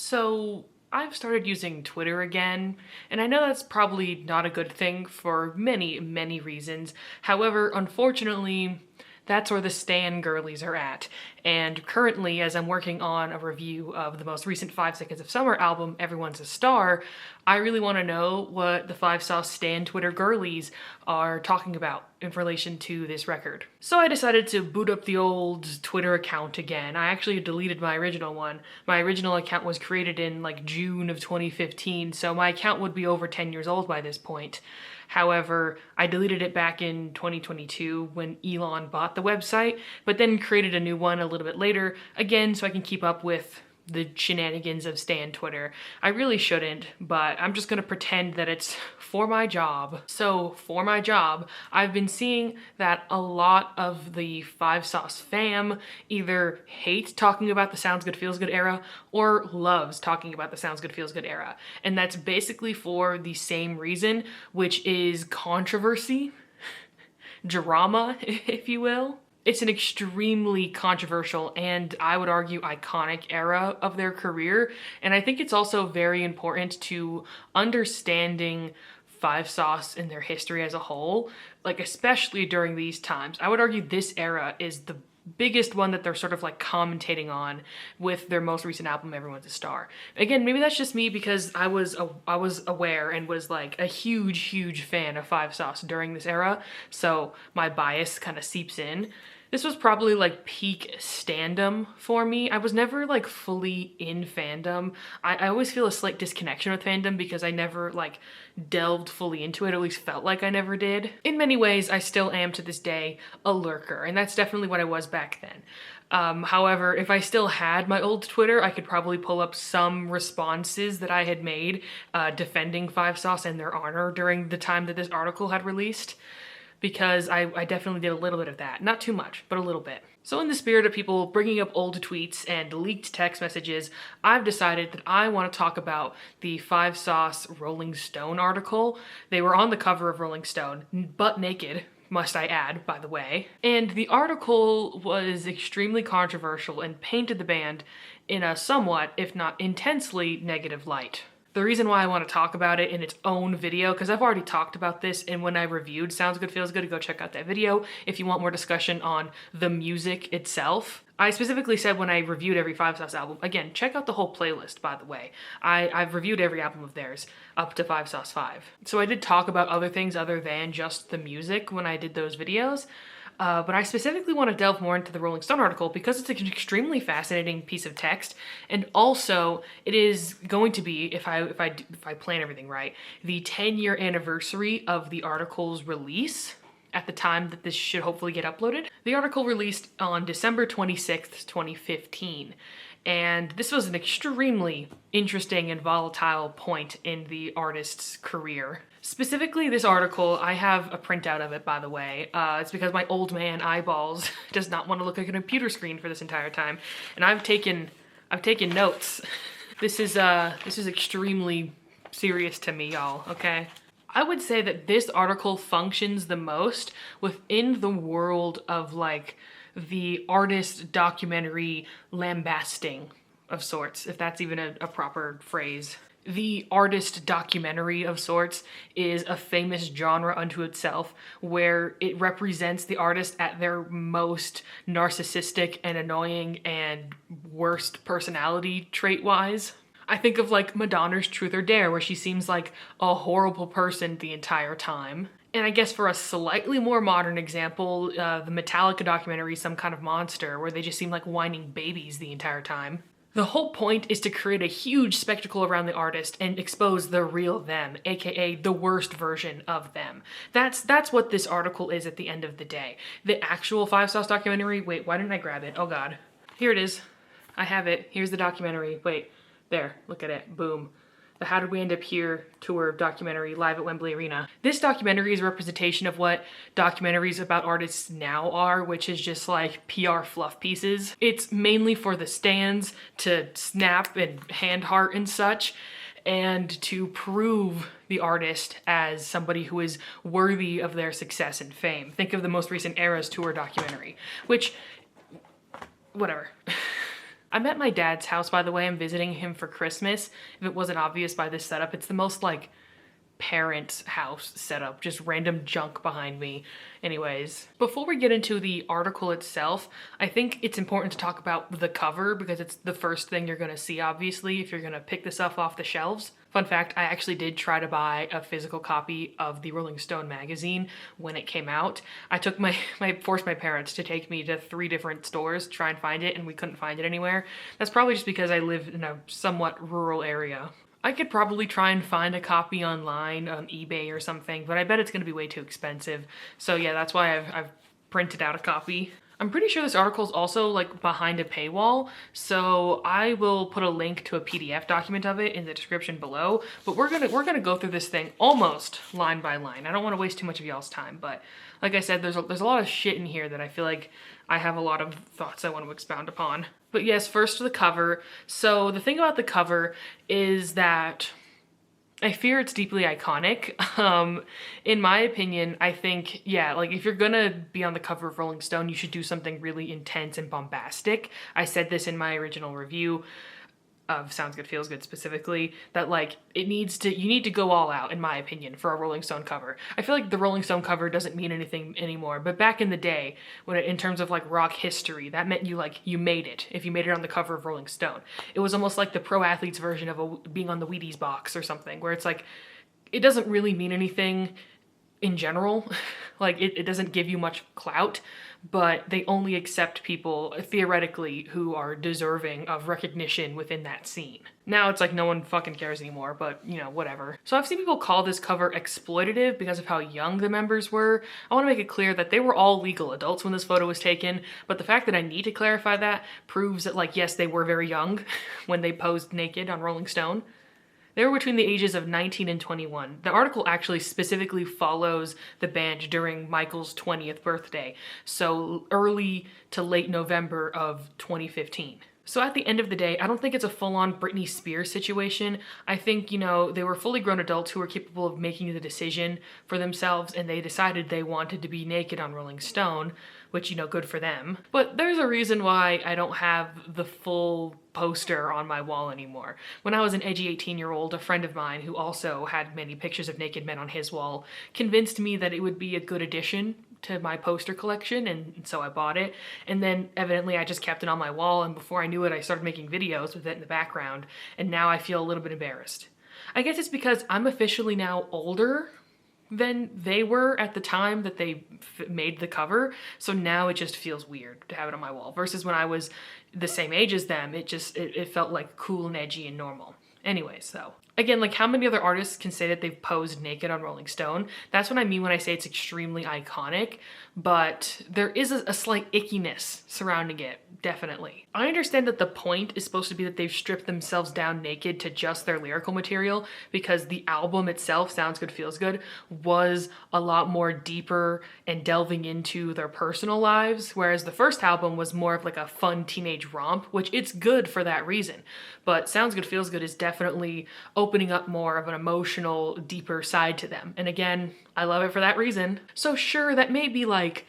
So I've started using Twitter again, and I know that's probably not a good thing for many, many reasons. However, unfortunately, that's where the Stan girlies are at. And currently, as I'm working on a review of the most recent 5 Seconds of Summer album, Everyone's a Star, I really want to know what the 5 Sauce Stan Twitter girlies are talking about in relation to this record. So I decided to boot up the old Twitter account again. I actually deleted my original one. My original account was created in like June of 2015, so my account would be over 10 years old by this point. However, I deleted it back in 2022 when Elon bought the website, but then created a new one a little bit later, again, so I can keep up with the shenanigans of Stan Twitter. I really shouldn't, but I'm just gonna pretend that it's for my job. So for my job, I've been seeing that a lot of the 5 Sauce fam either hate talking about the Sounds Good Feels Good era or loves talking about the Sounds Good Feels Good era. And that's basically for the same reason, which is controversy, drama, if you will. It's an extremely controversial and I would argue iconic era of their career. And I think it's also very important to understanding 5 Sauce and their history as a whole, like especially during these times. I would argue this era is the biggest one that they're sort of like commentating on with their most recent album, Everyone's a Star. Again, maybe that's just me because I was aware and was like a huge fan of 5 Sauce during this era, so my bias kind of seeps in. This was probably like peak standum for me. I was never like fully in fandom. I always feel a slight disconnection with fandom because I never like delved fully into it, or at least felt like I never did. In many ways, I still am to this day a lurker, and that's definitely what I was back then. However, if I still had my old Twitter, I could probably pull up some responses that I had made defending 5 Sauce and their honor during the time that this article had released, because I definitely did a little bit of that. Not too much, but a little bit. So in the spirit of people bringing up old tweets and leaked text messages, I've decided that I want to talk about the 5 Sauce Rolling Stone article. They were on the cover of Rolling Stone, butt naked, must I add, by the way. And the article was extremely controversial and painted the band in a somewhat, if not intensely, negative light. The reason why I want to talk about it in its own video, because I've already talked about this, and when I reviewed Sounds Good Feels Good, go check out that video if you want more discussion on the music itself. I specifically said when I reviewed every 5 Sauce album, again, check out the whole playlist, by the way. I've reviewed every album of theirs up to 5 Sauce 5. So I did talk about other things other than just the music when I did those videos. But I specifically want to delve more into the Rolling Stone article because it's an extremely fascinating piece of text, and also it is going to be, if I plan everything right, the 10-year anniversary of the article's release at the time that this should hopefully get uploaded. The article released on December 26th, 2015. And this was an extremely interesting and volatile point in the artist's career. Specifically, this article, I have a printout of it, by the way. It's because my old man eyeballs does not want to look at a computer screen for this entire time, and I've taken notes. This is extremely serious to me, y'all. Okay. I would say that this article functions the most within the world of like the artist documentary lambasting of sorts, if that's even a proper phrase. The artist documentary of sorts is a famous genre unto itself where it represents the artist at their most narcissistic and annoying and worst personality trait-wise. I think of like Madonna's Truth or Dare, where she seems like a horrible person the entire time. And I guess for a slightly more modern example, the Metallica documentary, Some Kind of Monster, where they just seem like whining babies the entire time. The whole point is to create a huge spectacle around the artist and expose the real them, aka the worst version of them. That's what this article is at the end of the day. The actual 5 Sauce documentary, wait, why didn't I grab it? Oh God. Here it is. I have it. Here's the documentary. Wait, there, look at it, boom. The How Did We End Up Here tour documentary live at Wembley Arena. This documentary is a representation of what documentaries about artists now are, which is just like PR fluff pieces. It's mainly for the stands to snap and hand heart and such, and to prove the artist as somebody who is worthy of their success and fame. Think of the most recent Eras tour documentary, which, whatever. I'm at my dad's house, by the way. I'm visiting him for Christmas. If it wasn't obvious by this setup, it's the most like parents' house setup, just random junk behind me. Anyways, before we get into the article itself, I think it's important to talk about the cover because it's the first thing you're gonna see, obviously, if you're gonna pick this stuff off the shelves. Fun fact, I actually did try to buy a physical copy of the Rolling Stone magazine when it came out. I took forced my parents to take me to 3 different stores to try and find it, and we couldn't find it anywhere. That's probably just because I live in a somewhat rural area. I could probably try and find a copy online on eBay or something, but I bet it's gonna be way too expensive. So yeah, that's why I've printed out a copy. I'm pretty sure this article is also like behind a paywall, so I will put a link to a PDF document of it in the description below, but we're gonna go through this thing almost line by line. I don't want to waste too much of y'all's time, but like I said, there's a lot of shit in here that I feel like I have a lot of thoughts I want to expound upon. But yes, first the cover. So the thing about the cover is that I fear it's deeply iconic. In my opinion, I think, yeah, like if you're gonna be on the cover of Rolling Stone, you should do something really intense and bombastic. I said this in my original review of Sounds Good Feels Good specifically, that like you need to go all out, in my opinion, for a Rolling Stone cover. I feel like the Rolling Stone cover doesn't mean anything anymore, but back in the day, in terms of like rock history, that meant you made it. If you made it on the cover of Rolling Stone, it was almost like the pro athlete's version of being on the Wheaties box or something, where it's like it doesn't really mean anything in general. Like it doesn't give you much clout, but they only accept people theoretically who are deserving of recognition within that scene. Now it's like no one fucking cares anymore, but you know, whatever. So I've seen people call this cover exploitative because of how young the members were. I want to make it clear that they were all legal adults when this photo was taken, but the fact that I need to clarify that proves that like, yes, they were very young when they posed naked on Rolling Stone. They were between the ages of 19 and 21. The article actually specifically follows the band during Michael's 20th birthday, so early to late November of 2015. So at the end of the day, I don't think it's a full-on Britney Spears situation. I think, you know, they were fully grown adults who were capable of making the decision for themselves, and they decided they wanted to be naked on Rolling Stone, which, you know, good for them. But there's a reason why I don't have the full poster on my wall anymore. When I was an edgy 18-year-old, a friend of mine who also had many pictures of naked men on his wall convinced me that it would be a good addition to my poster collection, and so I bought it. And then evidently I just kept it on my wall, and before I knew it, I started making videos with it in the background, and now I feel a little bit embarrassed. I guess it's because I'm officially now older than they were at the time that they made the cover, so now it just feels weird to have it on my wall, versus when I was the same age as them, it felt like cool and edgy and normal. Anyways, though. Again, like how many other artists can say that they've posed naked on Rolling Stone? That's what I mean when I say it's extremely iconic, but there is a slight ickiness surrounding it, definitely. I understand that the point is supposed to be that they've stripped themselves down naked to just their lyrical material, because the album itself, Sounds Good Feels Good, was a lot more deeper and delving into their personal lives, whereas the first album was more of like a fun teenage romp, which it's good for that reason. But Sounds Good Feels Good is definitely opening up more of an emotional, deeper side to them. And again, I love it for that reason. So sure, that may be like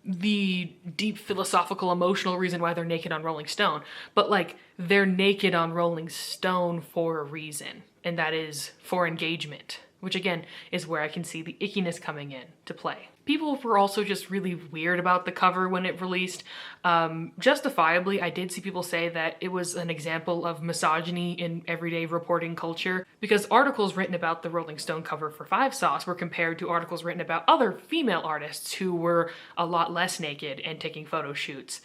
the deep philosophical, emotional reason why they're naked on Rolling Stone, but like they're naked on Rolling Stone for a reason, and that is for engagement, which again is where I can see the ickiness coming in to play. People were also just really weird about the cover when it released. Justifiably, I did see people say that it was an example of misogyny in everyday reporting culture, because articles written about the Rolling Stone cover for Five Sauce were compared to articles written about other female artists who were a lot less naked and taking photo shoots.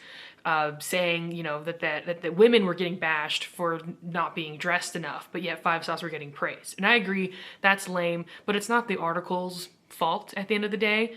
Saying, you know, that the women were getting bashed for not being dressed enough, but yet Five Sauce were getting praised. And I agree, that's lame, but it's not the article's fault at the end of the day.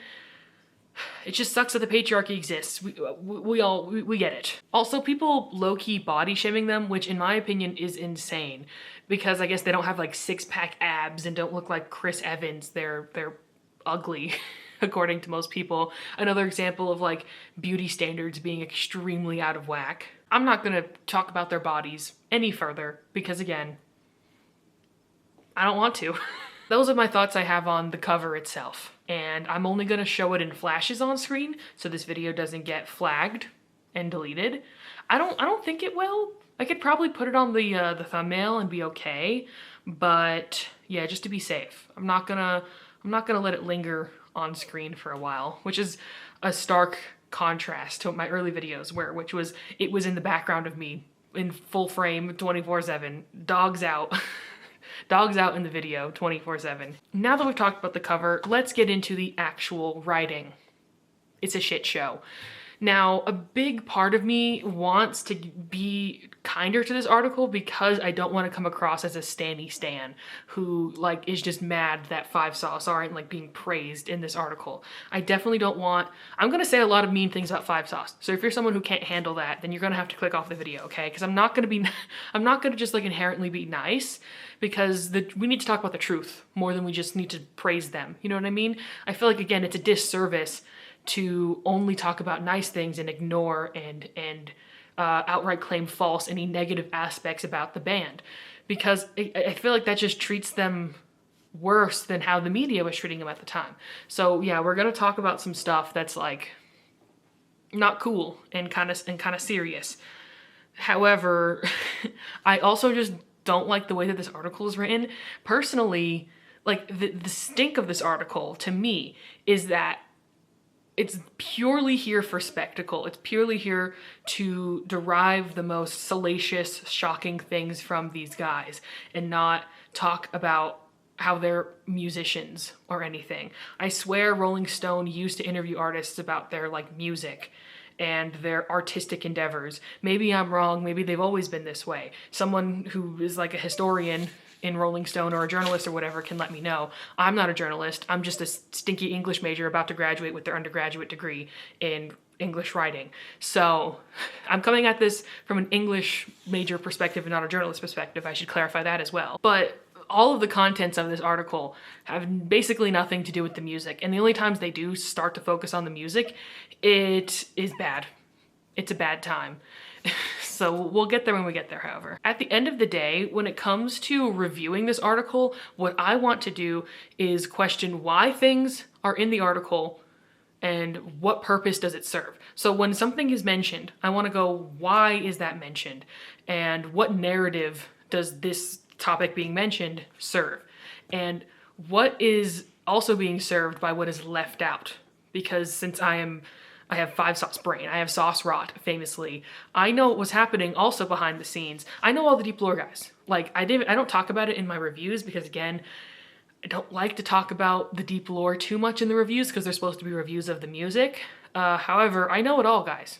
It just sucks that the patriarchy exists. We get it. Also, people low-key body shaming them, which in my opinion is insane, because I guess they don't have like six-pack abs and don't look like Chris Evans. They're ugly. According to most people. Another example of like beauty standards being extremely out of whack. I'm not gonna talk about their bodies any further because again, I don't want to. Those are my thoughts I have on the cover itself. And I'm only gonna show it in flashes on screen so this video doesn't get flagged and deleted. I don't think it will, I could probably put it on the thumbnail and be okay, but yeah, just to be safe. I'm not gonna let it linger on screen for a while, which is a stark contrast to my early videos which was it was in the background of me in full frame 24/7, dogs out. Dogs out in the video 24/7. Now that we've talked about the cover, let's get into the actual writing. It's a shit show. Now, a big part of me wants to be kinder to this article because I don't want to come across as a Stanny Stan who like is just mad that 5sauce aren't like being praised in this article. I definitely don't want, I'm gonna say a lot of mean things about 5sauce. So if you're someone who can't handle that, then you're gonna have to click off the video, okay? Because I'm not gonna just like inherently be nice, because we need to talk about the truth more than we just need to praise them. You know what I mean? I feel like, again, it's a disservice to only talk about nice things and ignore and outright claim false any negative aspects about the band, because I feel like that just treats them worse than how the media was treating them at the time. So yeah, we're gonna talk about some stuff that's like not cool and kind of serious. However, I also just don't like the way that this article is written. Personally, like the stink of this article to me is that it's purely here for spectacle. It's purely here to derive the most salacious, shocking things from these guys and not talk about how they're musicians or anything. I swear Rolling Stone used to interview artists about their like music and their artistic endeavors. Maybe I'm wrong, maybe they've always been this way. Someone who is like a historian in Rolling Stone or a journalist or whatever can let me know. I'm not a journalist. I'm just a stinky English major about to graduate with their undergraduate degree in English writing. So I'm coming at this from an English major perspective and not a journalist perspective. I should clarify that as well. But all of the contents of this article have basically nothing to do with the music. And the only times they do start to focus on the music, it is bad. It's a bad time. So we'll get there when we get there, however. At the end of the day, when it comes to reviewing this article, what I want to do is question why things are in the article and what purpose does it serve. So when something is mentioned, I want to go, why is that mentioned? And what narrative does this topic being mentioned serve? And what is also being served by what is left out? Because since I have 5sauce brain, I have sauce rot, famously. I know what was happening also behind the scenes. I know all the deep lore guys. Like, I don't talk about it in my reviews because, again, I don't like to talk about the deep lore too much in the reviews because they're supposed to be reviews of the music. However, I know it all, guys.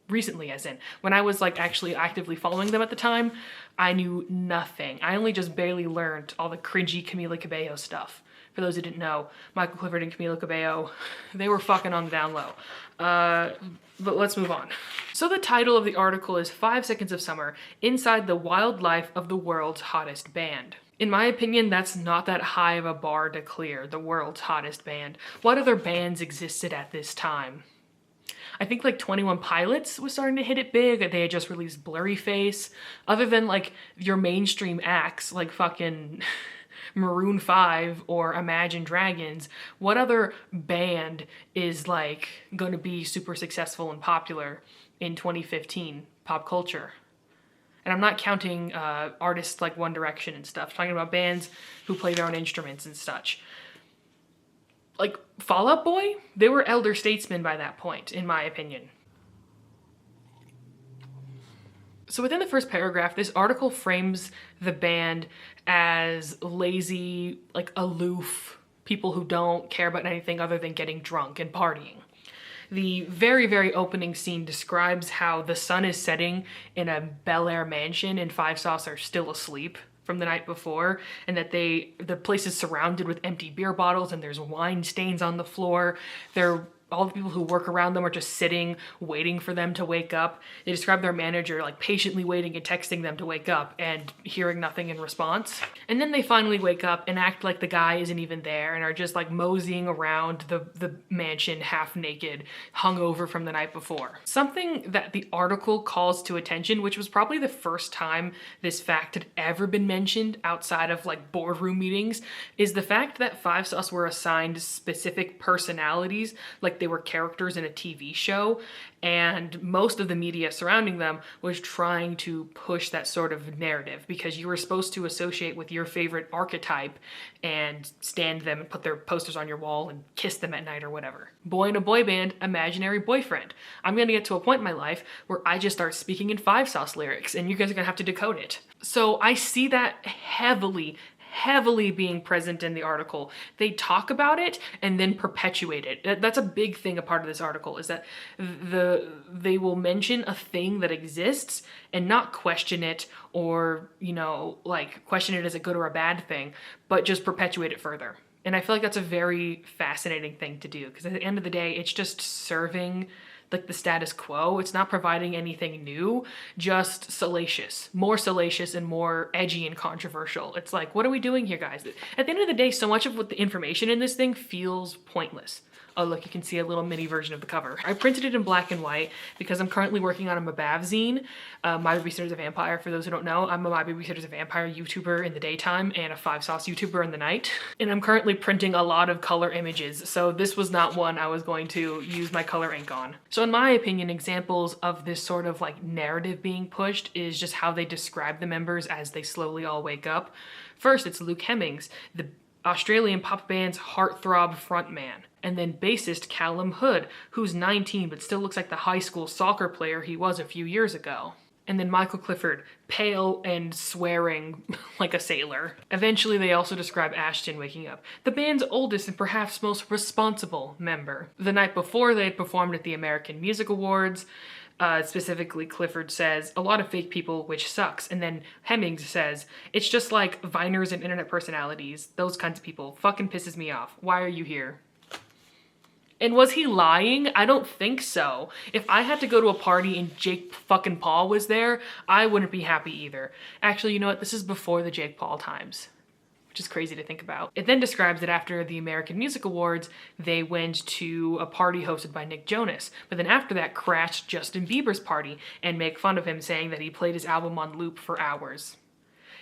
Recently, as in. When I was, like, actually actively following them at the time, I knew nothing. I only just barely learned all the cringy Camila Cabello stuff. For those who didn't know, Michael Clifford and Camila Cabello, they were fucking on the down low. But let's move on. So the title of the article is 5 Seconds of Summer, Inside the Wild Life of the World's Hottest Band. In my opinion, that's not that high of a bar to clear, the world's hottest band. What other bands existed at this time? I think like 21 Pilots was starting to hit it big. They had just released Blurry Face. Other than like your mainstream acts like fucking Maroon 5 or Imagine Dragons, what other band is like going to be super successful and popular in 2015 pop culture? And I'm not counting artists like One Direction and stuff. I'm talking about bands who play their own instruments and such. Like Fall Out Boy, they were elder statesmen by that point, in my opinion. So within the first paragraph, this article frames the band as lazy, like aloof, people who don't care about anything other than getting drunk and partying. The very, very opening scene describes how the sun is setting in a Bel Air mansion and 5sauce are still asleep from the night before, and that the place is surrounded with empty beer bottles and there's wine stains on the floor. All the people who work around them are just sitting, waiting for them to wake up. They describe their manager like patiently waiting and texting them to wake up and hearing nothing in response. And then they finally wake up and act like the guy isn't even there and are just like moseying around the mansion half naked, hungover from the night before. Something that the article calls to attention, which was probably the first time this fact had ever been mentioned outside of like boardroom meetings, is the fact that 5sauce were assigned specific personalities. Like they were characters in a TV show, and most of the media surrounding them was trying to push that sort of narrative because you were supposed to associate with your favorite archetype and stand them and put their posters on your wall and kiss them at night or whatever. Boy in a boy band, imaginary boyfriend. I'm gonna get to a point in my life where I just start speaking in Five Sauce lyrics and you guys are gonna have to decode it. So I see that heavily being present in the article. They talk about it and then perpetuate it. That's a big thing, a part of this article, is that they will mention a thing that exists and not question it or, like question it as a good or a bad thing, but just perpetuate it further. And I feel like that's a very fascinating thing to do because at the end of the day, it's just serving like the status quo. It's not providing anything new, just salacious, more salacious and more edgy and controversial. It's like, what are we doing here, guys? At the end of the day, so much of what the information in this thing feels pointless. Oh, look, you can see a little mini version of the cover. I printed it in black and white because I'm currently working on a Mabav zine, My Babysitter's a Vampire. For those who don't know, I'm a My Babysitter's a Vampire YouTuber in the daytime and a Five Sauce YouTuber in the night. And I'm currently printing a lot of color images, so this was not one I was going to use my color ink on. So in my opinion, examples of this sort of like narrative being pushed is just how they describe the members as they slowly all wake up. First, it's Luke Hemmings, the Australian pop band's heartthrob frontman. And then bassist Callum Hood, who's 19 but still looks like the high school soccer player he was a few years ago. And then Michael Clifford, pale and swearing like a sailor. Eventually they also describe Ashton waking up, the band's oldest and perhaps most responsible member. The night before they had performed at the American Music Awards. Specifically, Clifford says, a lot of fake people, which sucks. And then Hemmings says, it's just like Viners and internet personalities, those kinds of people. Fucking pisses me off. Why are you here? And was he lying? I don't think so. If I had to go to a party and Jake fucking Paul was there, I wouldn't be happy either. Actually, you know what? This is before the Jake Paul times, which is crazy to think about. It then describes that after the American Music Awards, they went to a party hosted by Nick Jonas, but then after that crashed Justin Bieber's party and make fun of him, saying that he played his album on loop for hours.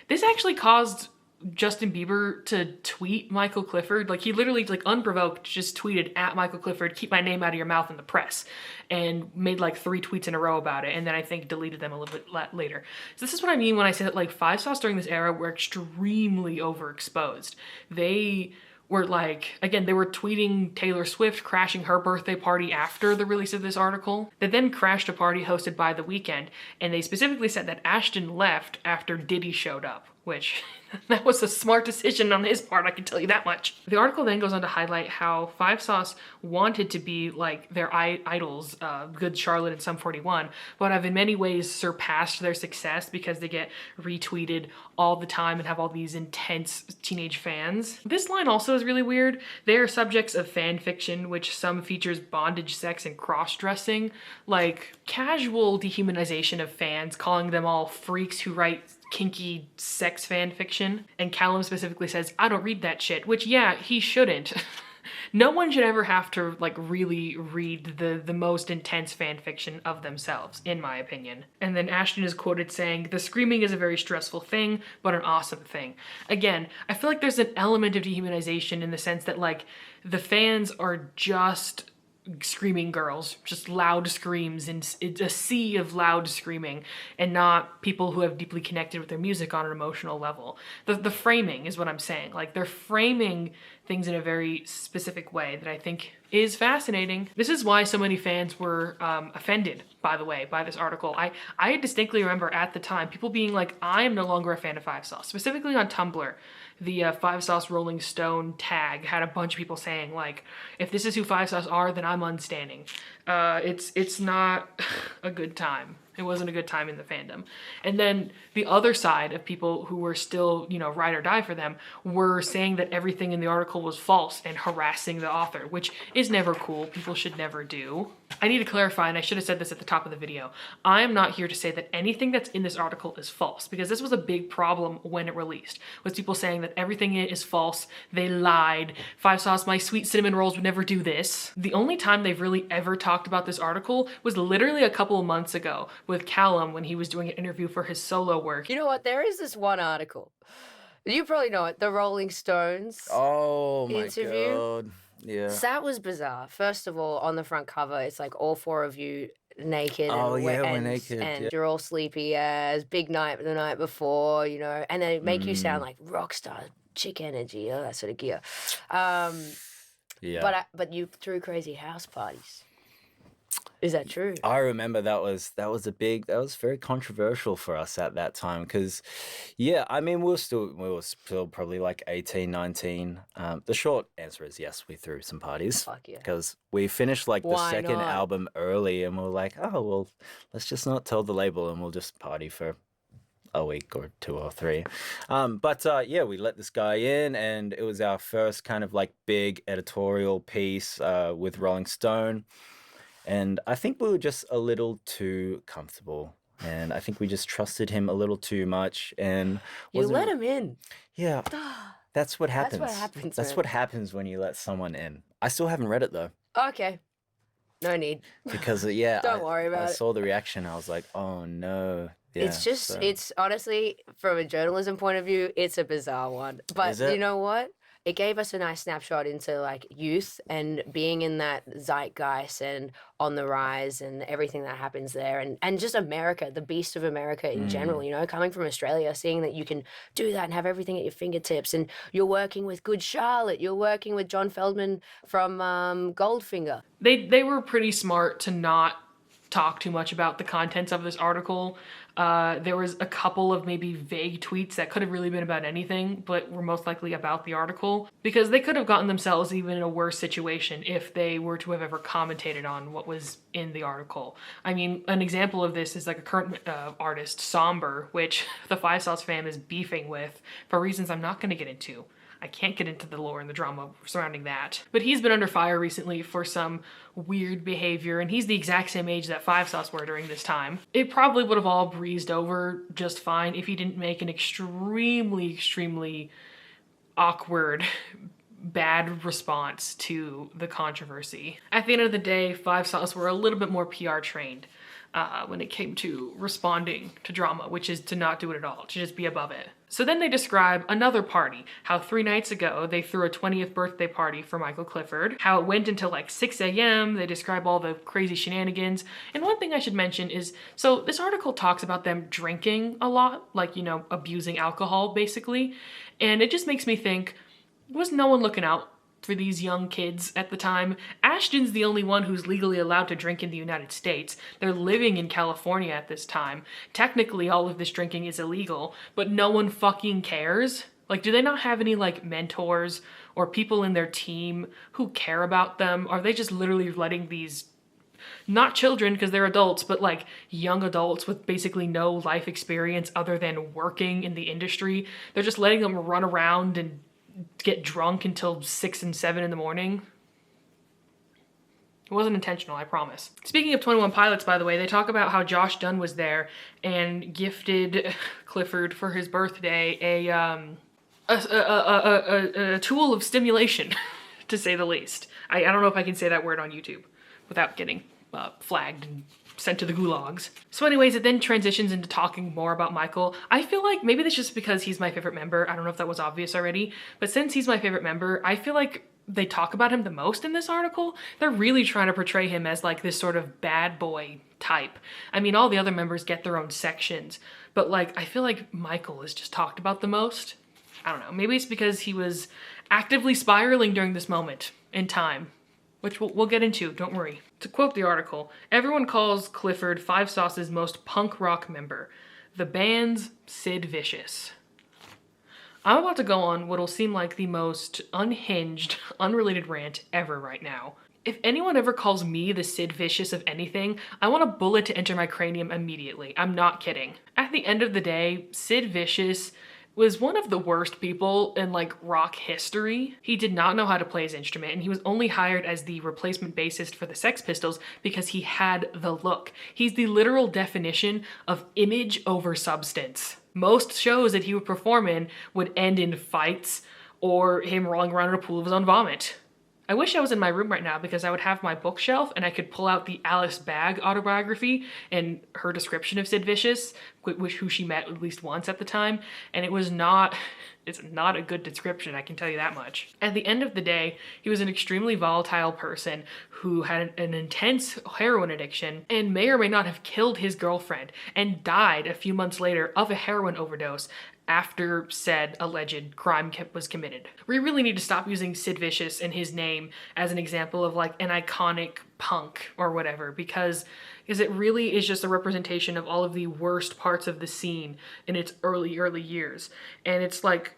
This actually caused Justin Bieber to tweet Michael Clifford. Like, he literally, like, unprovoked, just tweeted at Michael Clifford, keep my name out of your mouth in the press, and made like 3 tweets in a row about it, and then I think deleted them a little bit later. So this is what I mean when I say that like Five Sauce during this era were extremely overexposed. They were like, again, they were tweeting Taylor Swift crashing her birthday party after the release of this article. They then crashed a party hosted by The Weeknd, and they specifically said that Ashton left after Diddy showed up, which that was a smart decision on his part, I can tell you that much. The article then goes on to highlight how Five Sauce wanted to be like their idols, Good Charlotte and Sum 41, but have in many ways surpassed their success because they get retweeted all the time and have all these intense teenage fans. This line also is really weird. They are subjects of fan fiction, which some features bondage, sex, and cross-dressing, like casual dehumanization of fans, calling them all freaks who write kinky sex fan fiction. And Callum specifically says, I don't read that shit, which yeah, he shouldn't. No one should ever have to like really read the most intense fan fiction of themselves, in my opinion. And then Ashton is quoted saying, the screaming is a very stressful thing, but an awesome thing. Again, I feel like there's an element of dehumanization in the sense that like the fans are just screaming girls, just loud screams, and it's a sea of loud screaming, and not people who have deeply connected with their music on an emotional level. The framing is what I'm saying. Like, they're framing things in a very specific way that I think is fascinating. This is why so many fans were offended, by the way, by this article. I distinctly remember at the time people being like, I am no longer a fan of Five Sauce. Specifically on Tumblr, the Five Sauce Rolling Stone tag had a bunch of people saying like, if this is who Five Sauce are, then I'm unstanding. It's not a good time. It wasn't a good time in the fandom. And then the other side of people who were still, you know, ride or die for them were saying that everything in the article was false and harassing the author, which is never cool. People should never do. I need to clarify, and I should have said this at the top of the video. I am not here to say that anything that's in this article is false, because this was a big problem when it released, was people saying that everything in it is false, they lied, Five Sauce, my sweet cinnamon rolls would never do this. The only time they've really ever talked about this article was literally a couple of months ago with Callum when he was doing an interview for his solo work. You know what? There is this one article. You probably know it. The Rolling Stones Oh my interview. god. Yeah. So that was bizarre. First of all, on the front cover, it's like all four of you naked Oh and wet yeah, we're and naked. Yeah. and you're all sleepy as big night the night before, and they make you sound Mm, like rock star, chick energy, all that sort of gear. Um, yeah. but you threw crazy house parties. Is that true? I remember that was very controversial for us at that time because, yeah, I mean we were still probably like 18, 19. The short answer is yes, we threw some parties Fuck yeah. because we finished like the Why second not? album early and we are like, oh well, let's just not tell the label and we'll just party for a week or two or three. But yeah, we let this guy in, and it was our first kind of like big editorial piece with Rolling Stone. And I think we were just a little too comfortable. And I think we just trusted him a little too much and You let wasn't, him in. yeah, that's what That's what happens. happens, That's man. what happens when you let someone in. I still haven't read it though, Okay, no need. because yeah, Don't worry I about it. saw the reaction. I was like, oh no. Yeah, so It's honestly, from a journalism point of view, it's a bizarre one. But is you it? know what? It gave us a nice snapshot into like youth and being in that zeitgeist and on the rise and everything that happens there and just America, the beast of America in general, Mm, coming from Australia, seeing that you can do that and have everything at your fingertips and you're working with Good Charlotte, you're working with John Feldman from Goldfinger. They were pretty smart to not talk too much about the contents of this article. There was a couple of maybe vague tweets that could have really been about anything, but were most likely about the article because they could have gotten themselves even in a worse situation if they were to have ever commentated on what was in the article. I mean, an example of this is like a current artist, Somber, which the Five Sauce fam is beefing with for reasons I'm not going to get into. I can't get into the lore and the drama surrounding that. But he's been under fire recently for some weird behavior, and he's the exact same age that Five Sauce were during this time. It probably would have all breezed over just fine if he didn't make an extremely awkward bad response to the controversy. At the end of the day, Five Sauce were a little bit more PR trained when it came to responding to drama, which is to not do it at all, to just be above it. So then they describe another party, how 3 nights ago they threw a 20th birthday party for Michael Clifford, how it went until like 6 a.m. They describe all the crazy shenanigans. And one thing I should mention is, so this article talks about them drinking a lot, like, abusing alcohol basically. And it just makes me think, was no one looking out for these young kids at the time? Ashton's the only one who's legally allowed to drink in the United States. They're living in California at this time. Technically, all of this drinking is illegal, but no one fucking cares. Like, do they not have any, like, mentors or people in their team who care about them? Are they just literally letting these, not children because they're adults, but like young adults with basically no life experience other than working in the industry, they're just letting them run around and get drunk until 6 and 7 in the morning? It wasn't intentional, I promise. Speaking of 21 Pilots, by the way, they talk about how Josh Dunn was there and gifted Clifford for his birthday a tool of stimulation, to say the least. I don't know if I can say that word on YouTube without getting flagged and sent to the gulags. So anyways, it then transitions into talking more about Michael. I feel like maybe that's just because he's my favorite member. I don't know if that was obvious already, but since he's my favorite member, I feel like they talk about him the most in this article. They're really trying to portray him as like this sort of bad boy type. I mean, all the other members get their own sections, but like, I feel like Michael is just talked about the most. I don't know, maybe it's because he was actively spiraling during this moment in time, which we'll get into, don't worry. To quote the article, everyone calls Clifford Five Sauce's most punk rock member, the band's Sid Vicious. I'm about to go on what'll seem like the most unhinged, unrelated rant ever right now. If anyone ever calls me the Sid Vicious of anything, I want a bullet to enter my cranium immediately. I'm not kidding. At the end of the day, Sid Vicious was one of the worst people in like rock history. He did not know how to play his instrument, and he was only hired as the replacement bassist for the Sex Pistols because he had the look. He's the literal definition of image over substance. Most shows that he would perform in would end in fights or him rolling around in a pool of his own vomit. I wish I was in my room right now because I would have my bookshelf and I could pull out the Alice Bagg autobiography and her description of Sid Vicious, who she met at least once at the time, and it's not a good description, I can tell you that much. At the end of the day, he was an extremely volatile person who had an intense heroin addiction and may or may not have killed his girlfriend and died a few months later of a heroin overdose after said alleged crime was committed. We really need to stop using Sid Vicious and his name as an example of like an iconic punk or whatever, because it really is just a representation of all of the worst parts of the scene in its early years. And it's like,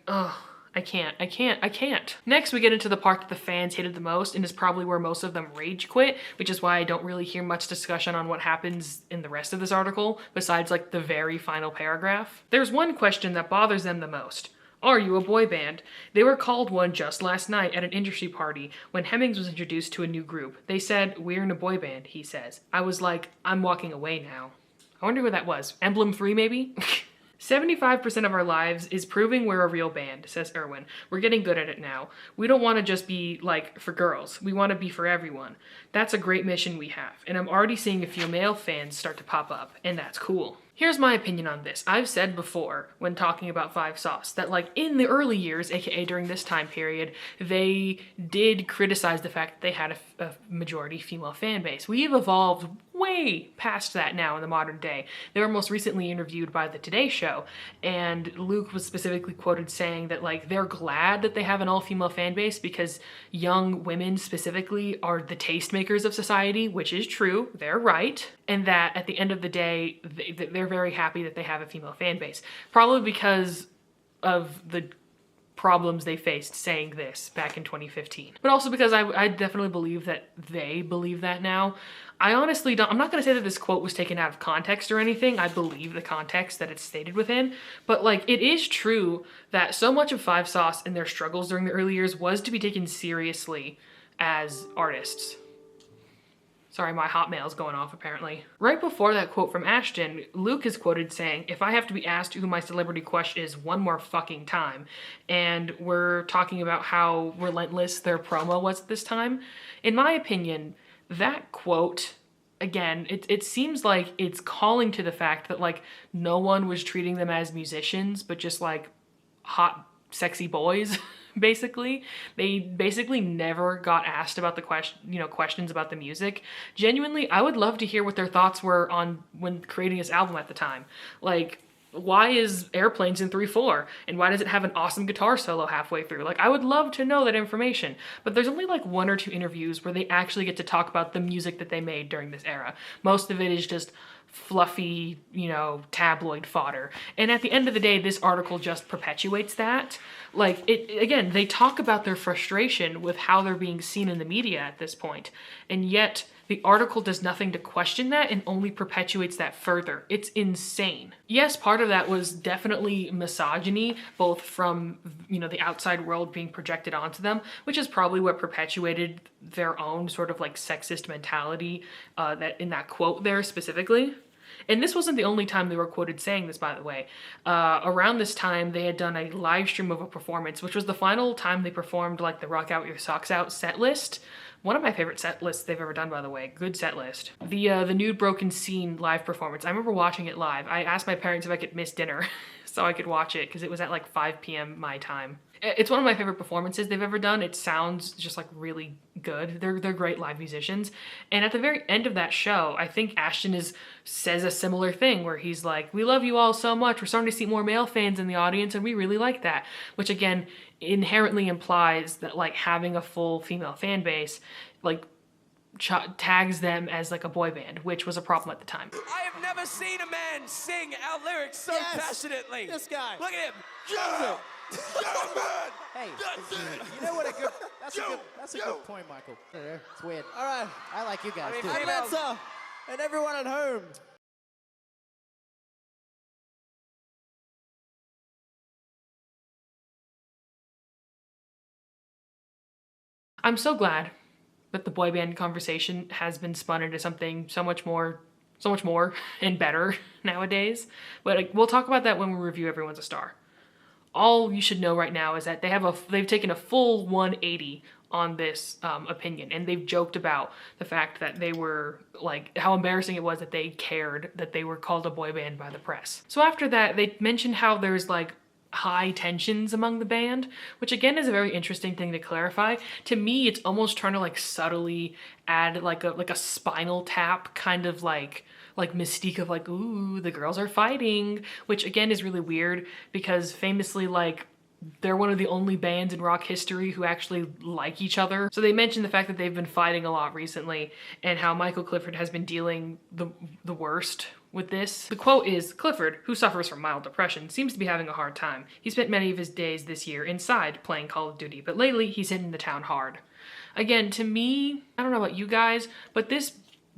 ugh. I can't. Next, we get into the part that the fans hated the most, and is probably where most of them rage quit, which is why I don't really hear much discussion on what happens in the rest of this article, besides like the very final paragraph. There's one question that bothers them the most. Are you a boy band? They were called one just last night at an industry party when Hemmings was introduced to a new group. They said, "We're in a boy band," he says. I was like, I'm walking away now. I wonder who that was. Emblem 3 maybe? 75% of our lives is proving we're a real band, says Erwin. We're getting good at it now. We don't want to just be, like, for girls. We want to be for everyone. That's a great mission we have, and I'm already seeing a few male fans start to pop up, and that's cool. Here's my opinion on this. I've said before, when talking about Five Sauce, that like in the early years, aka during this time period, they did criticize the fact that they had a majority female fan base. We've evolved way past that now in the modern day. They were most recently interviewed by the Today Show, and Luke was specifically quoted saying that like they're glad that they have an all-female fan base because young women specifically are the tastemakers of society, which is true, they're right, and that at the end of the day, they're very happy that they have a female fan base. Probably because of the problems they faced saying this back in 2015. But also because I definitely believe that they believe that now. I honestly don't, I'm not gonna say that this quote was taken out of context or anything. I believe the context that it's stated within, but like it is true that so much of Five Sauce and their struggles during the early years was to be taken seriously as artists. Sorry, my Hotmail's going off apparently. Right before that quote from Ashton, Luke is quoted saying, "If I have to be asked who my celebrity crush is one more fucking time," and we're talking about how relentless their promo was at this time. In my opinion, that quote, again, it seems like it's calling to the fact that like no one was treating them as musicians, but just like hot, sexy boys. Basically, they basically never got asked about the questions about the music. Genuinely, I would love to hear what their thoughts were on when creating this album at the time. Like, why is Airplanes in 3/4? And why does it have an awesome guitar solo halfway through? Like, I would love to know that information. But there's only like 1 or 2 interviews where they actually get to talk about the music that they made during this era. Most of it is just fluffy, tabloid fodder. And at the end of the day, this article just perpetuates that. Like, again, they talk about their frustration with how they're being seen in the media at this point. And yet, the article does nothing to question that and only perpetuates that further. It's insane. Yes, part of that was definitely misogyny, both from, the outside world being projected onto them, which is probably what perpetuated their own sort of like sexist mentality that in that quote there specifically. And this wasn't the only time they were quoted saying this, by the way. Around this time, they had done a live stream of a performance, which was the final time they performed like the Rock Out Your Socks Out set list. One of my favorite set lists they've ever done, by the way. Good set list. The Nude Broken Scene live performance. I remember watching it live. I asked my parents if I could miss dinner so I could watch it because it was at like 5 p.m. my time. It's one of my favorite performances they've ever done. It sounds just like really good. They're great live musicians. And at the very end of that show, I think Ashton says a similar thing where he's like, "We love you all so much. We're starting to see more male fans in the audience and we really like that." Which again, inherently implies that like having a full female fan base, like tags them as like a boy band, which was a problem at the time. I have never seen a man sing our lyrics so passionately. This guy. Look at him. Yeah. Yeah, man. Hey, That's it. you know what? That's a good point, Michael. It's weird. All right. I like you guys too. And let's, and everyone at home. I'm so glad that the boy band conversation has been spun into something so much more and better nowadays. But we'll talk about that when we review Everyone's a Star. all you should know right now is that they've taken a full 180 on this opinion, and they've joked about the fact that they were like how embarrassing it was that they cared that they were called a boy band by the press. So after that, they mentioned how there's like high tensions among the band, which again is a very interesting thing to clarify. To me, it's almost trying to like subtly add like a Spinal Tap kind of like mystique of like, ooh, the girls are fighting, which again is really weird because famously like they're one of the only bands in rock history who actually like each other. So they mentioned the fact that they've been fighting a lot recently and how Michael Clifford has been dealing the worst with this. The quote is, "Clifford, who suffers from mild depression, seems to be having a hard time. He spent many of his days this year inside playing Call of Duty, but lately he's hitting the town hard." Again, to me, I don't know about you guys, but this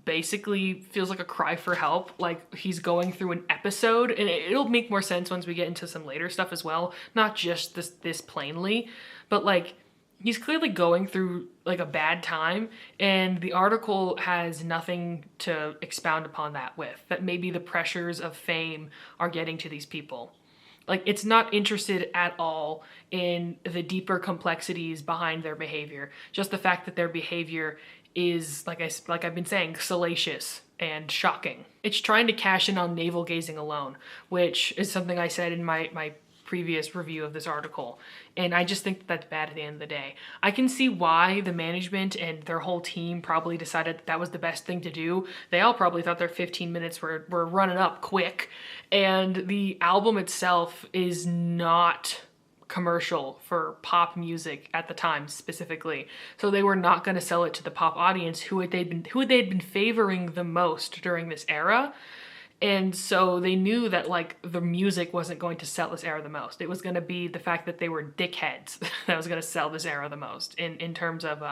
basically feels like a cry for help, like he's going through an episode, and it'll make more sense once we get into some later stuff as well, not just this plainly, but like he's clearly going through like a bad time, and the article has nothing to expound upon that with, that maybe the pressures of fame are getting to these people. Like, it's not interested at all in the deeper complexities behind their behavior, just the fact that their behavior is, like I've been saying, salacious and shocking. It's trying to cash in on navel gazing alone, which is something I said in my previous review of this article, and I just think that's bad at the end of the day. I can see why the management and their whole team probably decided that was the best thing to do. They all probably thought their 15 minutes were running up quick, and the album itself is not commercial for pop music at the time specifically. So they were not going to sell it to the pop audience who they'd been favoring the most during this era. And so they knew that like the music wasn't going to sell this era the most. It was going to be the fact that they were dickheads that was going to sell this era the most in terms of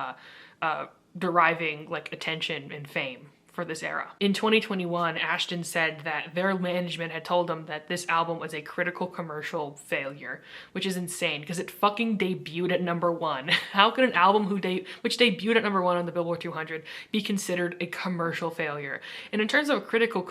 deriving like attention and fame for this era. In 2021, Ashton said that their management had told them that this album was a critical commercial failure, which is insane because it fucking debuted at #1. How could an album which debuted at #1 on the Billboard 200 be considered a commercial failure? And in terms of a critical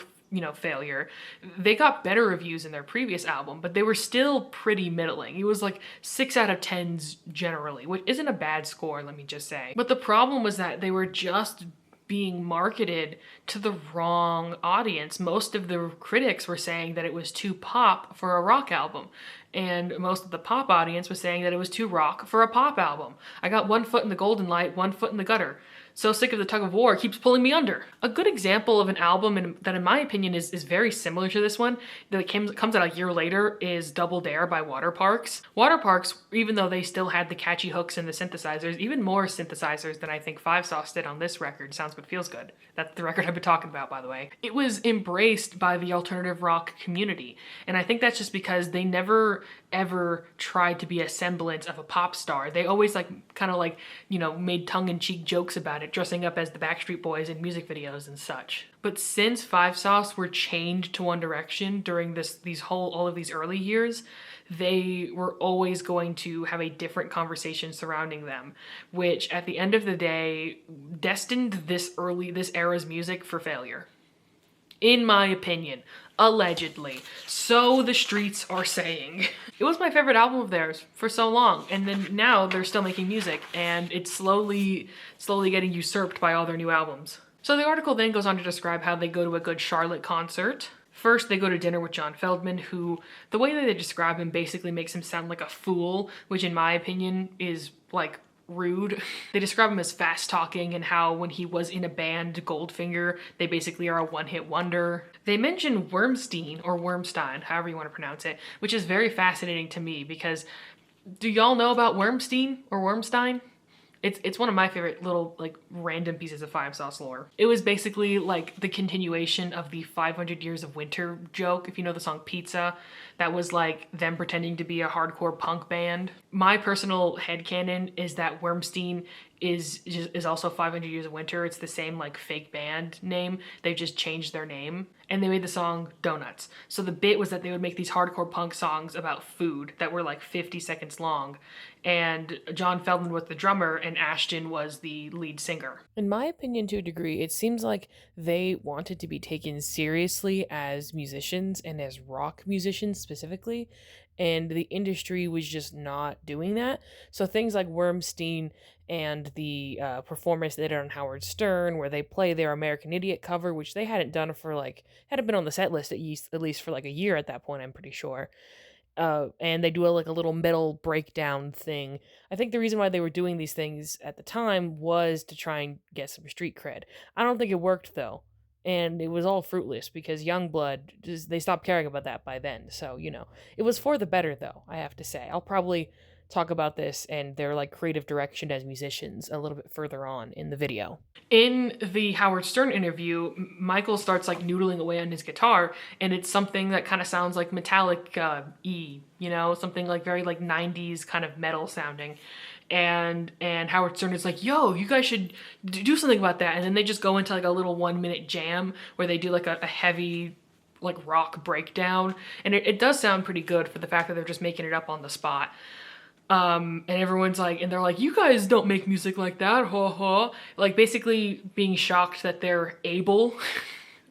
failure, they got better reviews in their previous album, but they were still pretty middling. It was like 6 out of 10s generally, which isn't a bad score, let me just say. But the problem was that they were just being marketed to the wrong audience. Most of the critics were saying that it was too pop for a rock album, and most of the pop audience was saying that it was too rock for a pop album. I got one foot in the golden light, one foot in the gutter. So sick of the tug of war, it keeps pulling me under. A good example of an album that in my opinion is very similar to this one, that comes out a year later, is Double Dare by Waterparks. Waterparks, even though they still had the catchy hooks and the synthesizers, even more synthesizers than I think Five Sauce did on this record, Sounds But Feels Good. That's the record I've been talking about, by the way. It was embraced by the alternative rock community, and I think that's just because they never ever tried to be a semblance of a pop star. They always made tongue-in-cheek jokes about it, dressing up as the Backstreet Boys in music videos and such. But since Five Sauce were chained to One Direction during all of these early years, they were always going to have a different conversation surrounding them, which at the end of the day destined this era's music for failure. In my opinion, allegedly. So the streets are saying. It was my favorite album of theirs for so long, and then now they're still making music, and it's slowly getting usurped by all their new albums. So the article then goes on to describe how they go to a good Charlotte concert. First, they go to dinner with John Feldman, who, the way that they describe him basically makes him sound like a fool, which in my opinion is like rude. They describe him as fast talking and how when he was in a band, Goldfinger, they basically are a one-hit wonder. They mention Wormstein or Wormstein, however you want to pronounce it, which is very fascinating to me because do y'all know about Wormstein or Wormstein? It's one of my favorite little like random pieces of Five Sauce lore. It was basically like the continuation of the 500 Years of Winter joke, if you know the song Pizza. That was like them pretending to be a hardcore punk band. My personal headcanon is that Wormstein is also 500 Years of Winter. It's the same like fake band name. They've just changed their name. And they made the song Donuts. So the bit was that they would make these hardcore punk songs about food that were like 50 seconds long. And John Feldman was the drummer and Ashton was the lead singer. In my opinion, to a degree, it seems like they wanted to be taken seriously as musicians and as rock musicians specifically. and the industry was just not doing that. So things like Wormstein and the performance they did on Howard Stern, where they play their American Idiot cover, which they hadn't done for hadn't been on the set list at least for like a year at that point, I'm pretty sure. And they do like a little metal breakdown thing. I think the reason why they were doing these things at the time was to try and get some street cred. I don't think it worked though, and it was all fruitless because Youngblood they stopped caring about that by then. So it was for the better though. I have to say, I'll probably talk about this and their like creative direction as musicians a little bit further on in the video. In the Howard Stern interview, Michael starts like noodling away on his guitar, and it's something that kind of sounds like metallic something like very like 90s kind of metal sounding. And Howard Stern is like, yo, you guys should do something about that. And then they just go into like a little 1-minute jam where they do like a heavy like rock breakdown, and it does sound pretty good for the fact that they're just making it up on the spot. And everyone's like, and they're like, you guys don't make music like that, ha ha. Like basically being shocked that they're able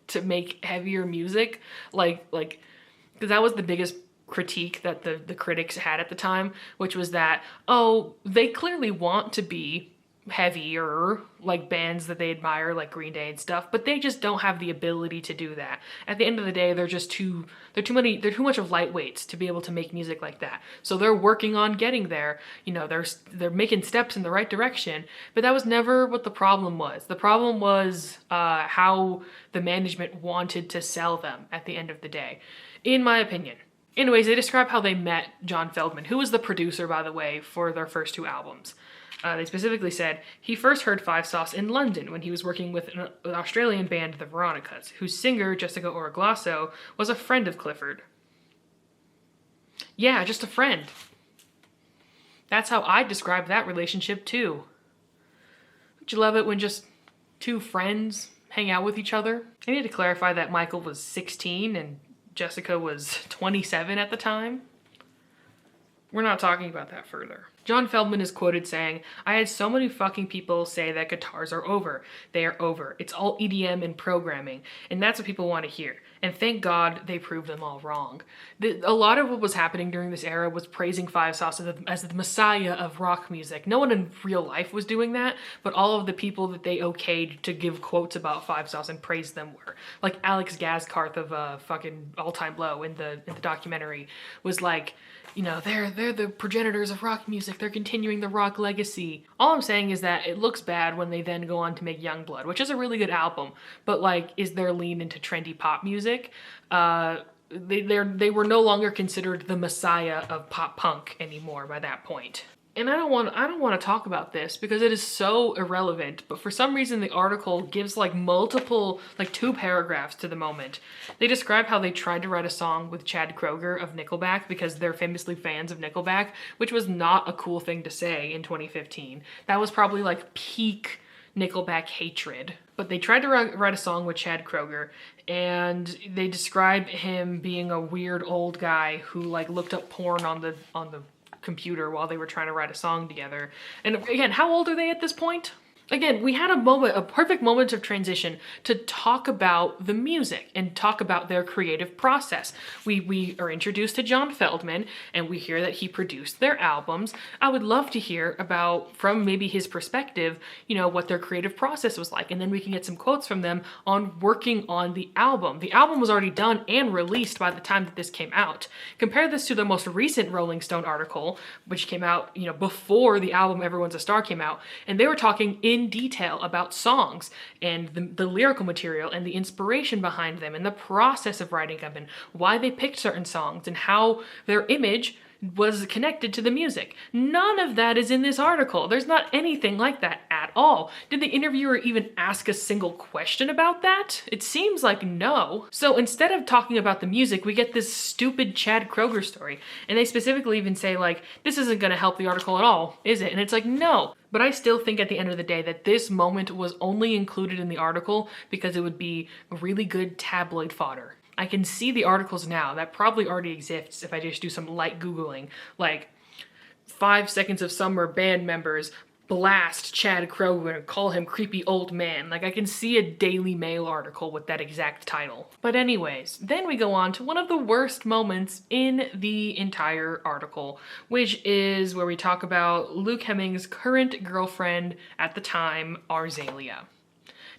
to make heavier music. Like, because that was the biggest critique that the critics had at the time, which was that, oh, they clearly want to be heavier, like bands that they admire, like Green Day and stuff, but they just don't have the ability to do that. At the end of the day, they're too much of lightweights to be able to make music like that. So they're working on getting there. They're making steps in the right direction, but that was never what the problem was. The problem was how the management wanted to sell them at the end of the day, in my opinion. Anyways, they describe how they met John Feldmann, who was the producer, by the way, for their first 2 albums. They specifically said he first heard Five Sauce in London when he was working with an Australian band, the Veronicas, whose singer, Jessica Orglasso, was a friend of Clifford. Yeah, just a friend. That's how I describe that relationship, too. Would you love it when just 2 friends hang out with each other? I need to clarify that Michael was 16 and Jessica was 27 at the time. We're not talking about that further. John Feldmann is quoted saying, "I had so many fucking people say that guitars are over. They are over. It's all EDM and programming. And that's what people want to hear. And thank God they proved them all wrong." A lot of what was happening during this era was praising Five Sauce as the messiah of rock music. No one in real life was doing that, but all of the people that they okayed to give quotes about Five Sauce and praise them were. Like Alex Gaskarth of fucking All Time Low in the documentary was like, they're the progenitors of rock music. They're continuing the rock legacy. All I'm saying is that it looks bad when they then go on to make Youngblood, which is a really good album, but like, is their lean into trendy pop music? They were no longer considered the messiah of pop punk anymore by that point. And I don't want to talk about this because it is so irrelevant, but for some reason the article gives like 2 paragraphs to the moment. They describe how they tried to write a song with Chad Kroeger of Nickelback because they're famously fans of Nickelback, which was not a cool thing to say in 2015. That was probably like peak Nickelback hatred. But they tried to write a song with Chad Kroeger, and they describe him being a weird old guy who like looked up porn on the computer while they were trying to write a song together. And again, how old are they at this point? Again, we had a perfect moment of transition to talk about the music and talk about their creative process. We are introduced to John Feldmann, and we hear that he produced their albums. I would love to hear about, from maybe his perspective, what their creative process was like, and then we can get some quotes from them on working on the album. The album was already done and released by the time that this came out. Compare this to the most recent Rolling Stone article, which came out, before the album Everyone's a Star came out, and they were talking in detail about songs and the lyrical material and the inspiration behind them and the process of writing them and why they picked certain songs and how their image was connected to the music. None of that is in this article. There's not anything like that at all. Did the interviewer even ask a single question about that? It seems like no. So instead of talking about the music, we get this stupid Chad Kroeger story. And they specifically even say like, this isn't gonna help the article at all, is it? And it's like, no. But I still think at the end of the day that this moment was only included in the article because it would be really good tabloid fodder. I can see the articles now. That probably already exists if I just do some light Googling, like 5 Seconds of Summer band members blast Chad Kroeger and call him creepy old man. Like, I can see a Daily Mail article with that exact title. But anyways, then we go on to one of the worst moments in the entire article, which is where we talk about Luke Hemmings' current girlfriend at the time, Arzelia.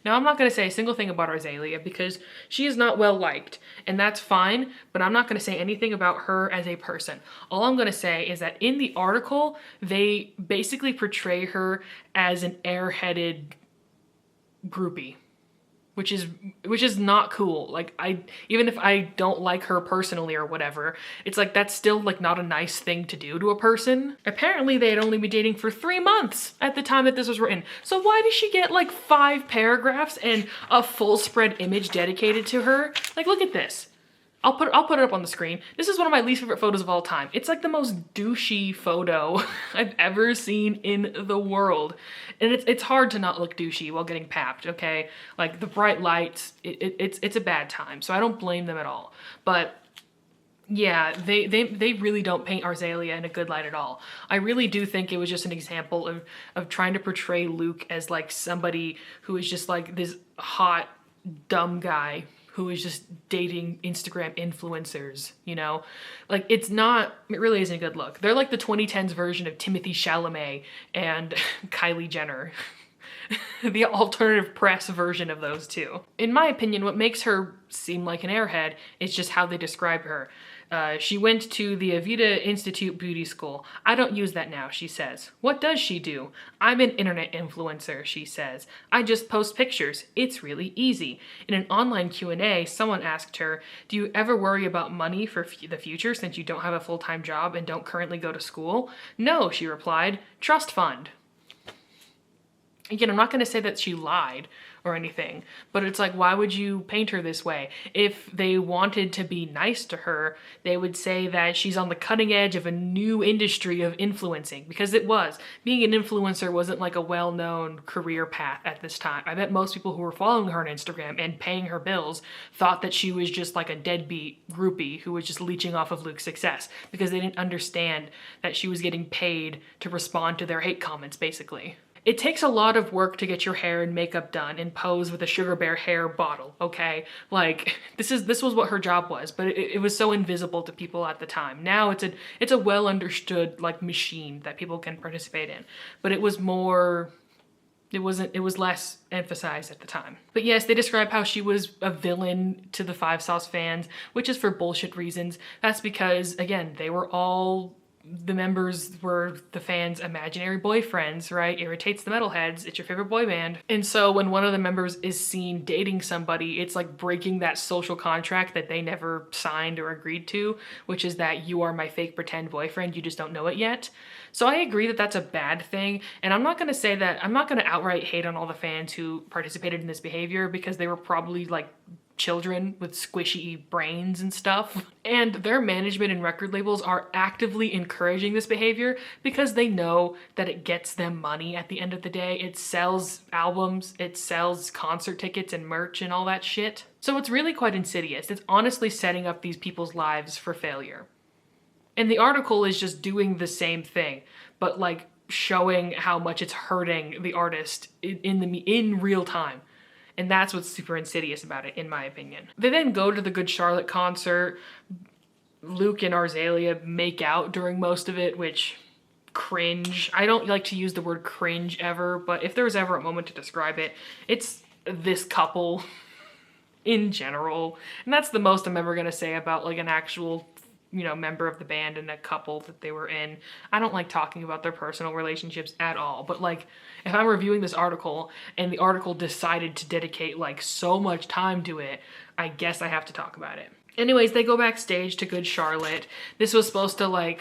Now, I'm not going to say a single thing about Arzelia because she is not well liked, and that's fine, but I'm not going to say anything about her as a person. All I'm going to say is that in the article, they basically portray her as an airheaded groupie, which is not cool. Like, even if I don't like her personally or whatever, it's like that's still like not a nice thing to do to a person. Apparently they had only been dating for 3 months at the time that this was written. So why does she get like 5 paragraphs and a full spread image dedicated to her? Like, look at this. I'll put it up on the screen. This is one of my least favorite photos of all time. It's like the most douchey photo I've ever seen in the world. And it's hard to not look douchey while getting papped, okay? Like, the bright lights, it's a bad time, so I don't blame them at all. But yeah, they really don't paint Arzelia in a good light at all. I really do think it was just an example of trying to portray Luke as like somebody who is just like this hot, dumb guy who is just dating Instagram influencers, you know? Like, it really isn't a good look. They're like the 2010s version of Timothée Chalamet and Kylie Jenner. The alternative press version of those two. In my opinion, what makes her seem like an airhead is just how they describe her. She went to the Avita Institute Beauty School. I don't use that now, she says. What does she do? I'm an internet influencer, she says. I just post pictures. It's really easy. In an online Q&A, someone asked her, do you ever worry about money for the future since you don't have a full-time job and don't currently go to school? No, she replied. Trust fund. Again, I'm not going to say that she lied or anything, but it's like, why would you paint her this way? If they wanted to be nice to her, they would say that she's on the cutting edge of a new industry of influencing, because it was. Being an influencer wasn't like a well-known career path at this time. I bet most people who were following her on Instagram and paying her bills thought that she was just like a deadbeat groupie who was just leeching off of Luke's success, because they didn't understand that she was getting paid to respond to their hate comments, basically. It takes a lot of work to get your hair and makeup done and pose with a Sugar Bear hair bottle, okay? Like, this was what her job was, but it was so invisible to people at the time. Now it's a well understood like machine that people can participate in. But it was less emphasized at the time. But yes, they describe how she was a villain to the Five Sauce fans, which is for bullshit reasons. That's because, again, the members were the fans' imaginary boyfriends, right? Irritates the metalheads. It's your favorite boy band. And so when one of the members is seen dating somebody, it's like breaking that social contract that they never signed or agreed to, which is that you are my fake pretend boyfriend, you just don't know it yet. So I agree that that's a bad thing. And I'm not going to outright hate on all the fans who participated in this behavior, because they were probably like children with squishy brains and stuff. And their management and record labels are actively encouraging this behavior because they know that it gets them money at the end of the day. It sells albums, it sells concert tickets and merch and all that shit. So it's really quite insidious. It's honestly setting up these people's lives for failure. And the article is just doing the same thing, but like showing how much it's hurting the artist in real time. And that's what's super insidious about it, in my opinion. They then go to the Good Charlotte concert. Luke and Arzelia make out during most of it, which, cringe. I don't like to use the word cringe ever, but if there was ever a moment to describe it, it's this couple in general. And that's the most I'm ever gonna say about like an actual, member of the band and a couple that they were in. I don't like talking about their personal relationships at all, but like, if I'm reviewing this article and the article decided to dedicate like so much time to it, I guess I have to talk about it. Anyways, they go backstage to Good Charlotte. This was supposed to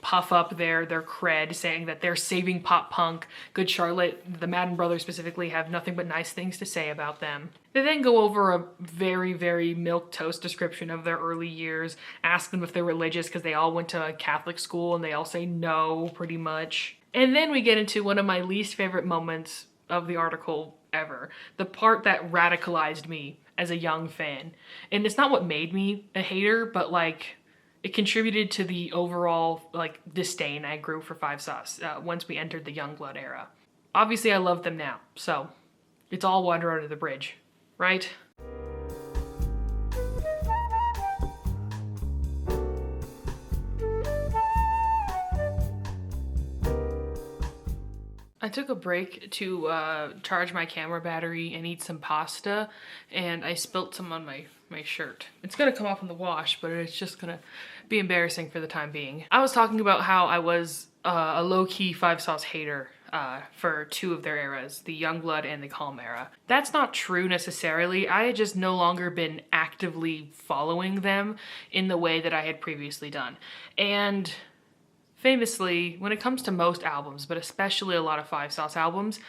puff up their cred, saying that they're saving pop punk. Good Charlotte, the Madden Brothers specifically, have nothing but nice things to say about them. They then go over a very, very milquetoast description of their early years, ask them if they're religious because they all went to a Catholic school, and they all say no, pretty much. And then we get into one of my least favorite moments of the article ever. The part that radicalized me as a young fan. And it's not what made me a hater, but like, It contributed to the overall like disdain I grew for Five Sauce once we entered the Youngblood era. Obviously I love them now, so it's all water under the bridge, right? I took a break to charge my camera battery and eat some pasta, and I spilt some on my shirt. It's gonna come off in the wash, but it's just gonna be embarrassing for the time being. I was talking about how I was a low-key Five Sauce hater for two of their eras, the Youngblood and the Calm era. That's not true necessarily. I had just no longer been actively following them in the way that I had previously done. And famously, when it comes to most albums, but especially a lot of Five Sauce albums,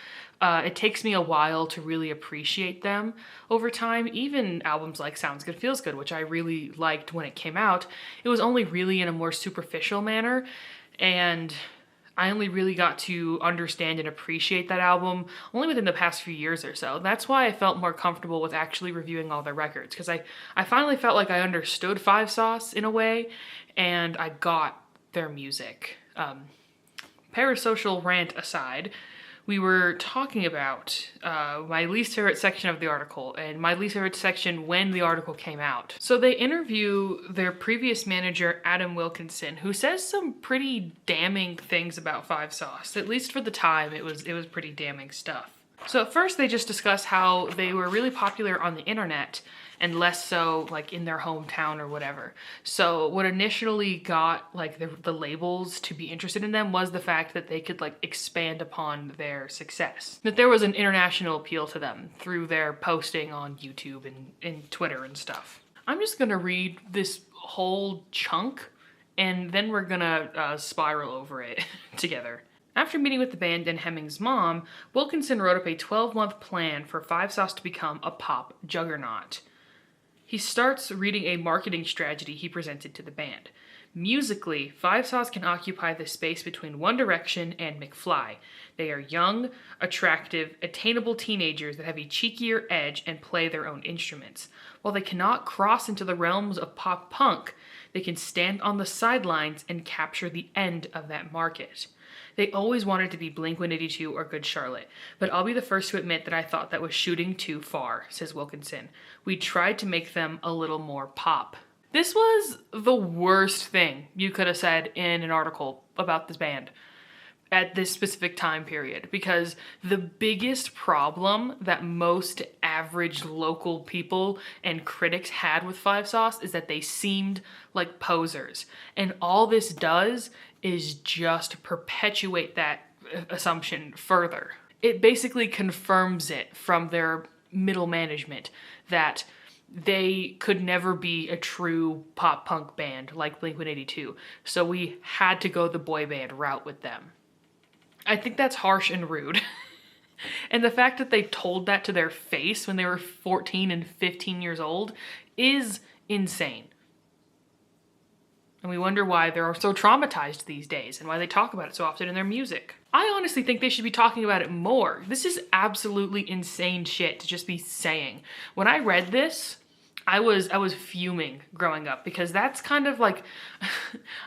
it takes me a while to really appreciate them over time. Even albums like Sounds Good Feels Good, which I really liked when it came out, it was only really in a more superficial manner, and I only really got to understand and appreciate that album only within the past few years or so. That's why I felt more comfortable with actually reviewing all their records, because I finally felt like I understood Five Sauce in a way, and I got their music. Parasocial rant aside, we were talking about my least favorite section of the article, and my least favorite section when the article came out. So they interview their previous manager, Adam Wilkinson, who says some pretty damning things about Five Sauce. At least for the time, it was pretty damning stuff. So at first they just discuss how they were really popular on the internet and less so like in their hometown or whatever. So what initially got like the labels to be interested in them was the fact that they could like expand upon their success. That there was an international appeal to them through their posting on YouTube and Twitter and stuff. I'm just gonna read this whole chunk and then we're gonna spiral over it together. After meeting with the band and Hemming's mom, Wilkinson wrote up a 12-month plan for Five Sauce to become a pop juggernaut. He starts reading a marketing strategy he presented to the band. Musically, Five Sauce can occupy the space between One Direction and McFly. They are young, attractive, attainable teenagers that have a cheekier edge and play their own instruments. While they cannot cross into the realms of pop punk, they can stand on the sidelines and capture the end of that market. They always wanted to be Blink-182 or Good Charlotte, but I'll be the first to admit that I thought that was shooting too far, says Wilkinson. We tried to make them a little more pop. This was the worst thing you could have said in an article about this band at this specific time period, because the biggest problem that most average local people and critics had with Five Sauce is that they seemed like posers. And all this does is just perpetuate that assumption further. It basically confirms it from their middle management that they could never be a true pop punk band like Blink-182, so we had to go the boy band route with them. I think that's harsh and rude. And the fact that they told that to their face when they were 14 and 15 years old is insane. And we wonder why they're so traumatized these days and why they talk about it so often in their music. I honestly think they should be talking about it more. This is absolutely insane shit to just be saying. When I read this, I was fuming growing up, because that's kind of like,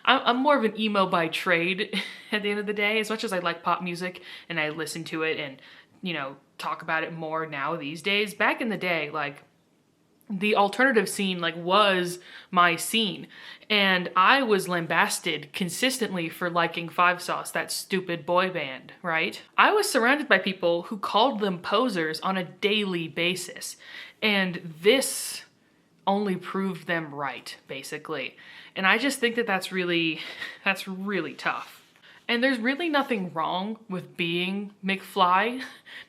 I'm more of an emo by trade at the end of the day. As much as I like pop music and I listen to it and, you know, talk about it more now these days, back in the day, like, the alternative scene like was my scene, and I was lambasted consistently for liking Five Sauce, that stupid boy band, right? I was surrounded by people who called them posers on a daily basis, and this only proved them right, basically. And I just think that that's really tough. And there's really nothing wrong with being McFly.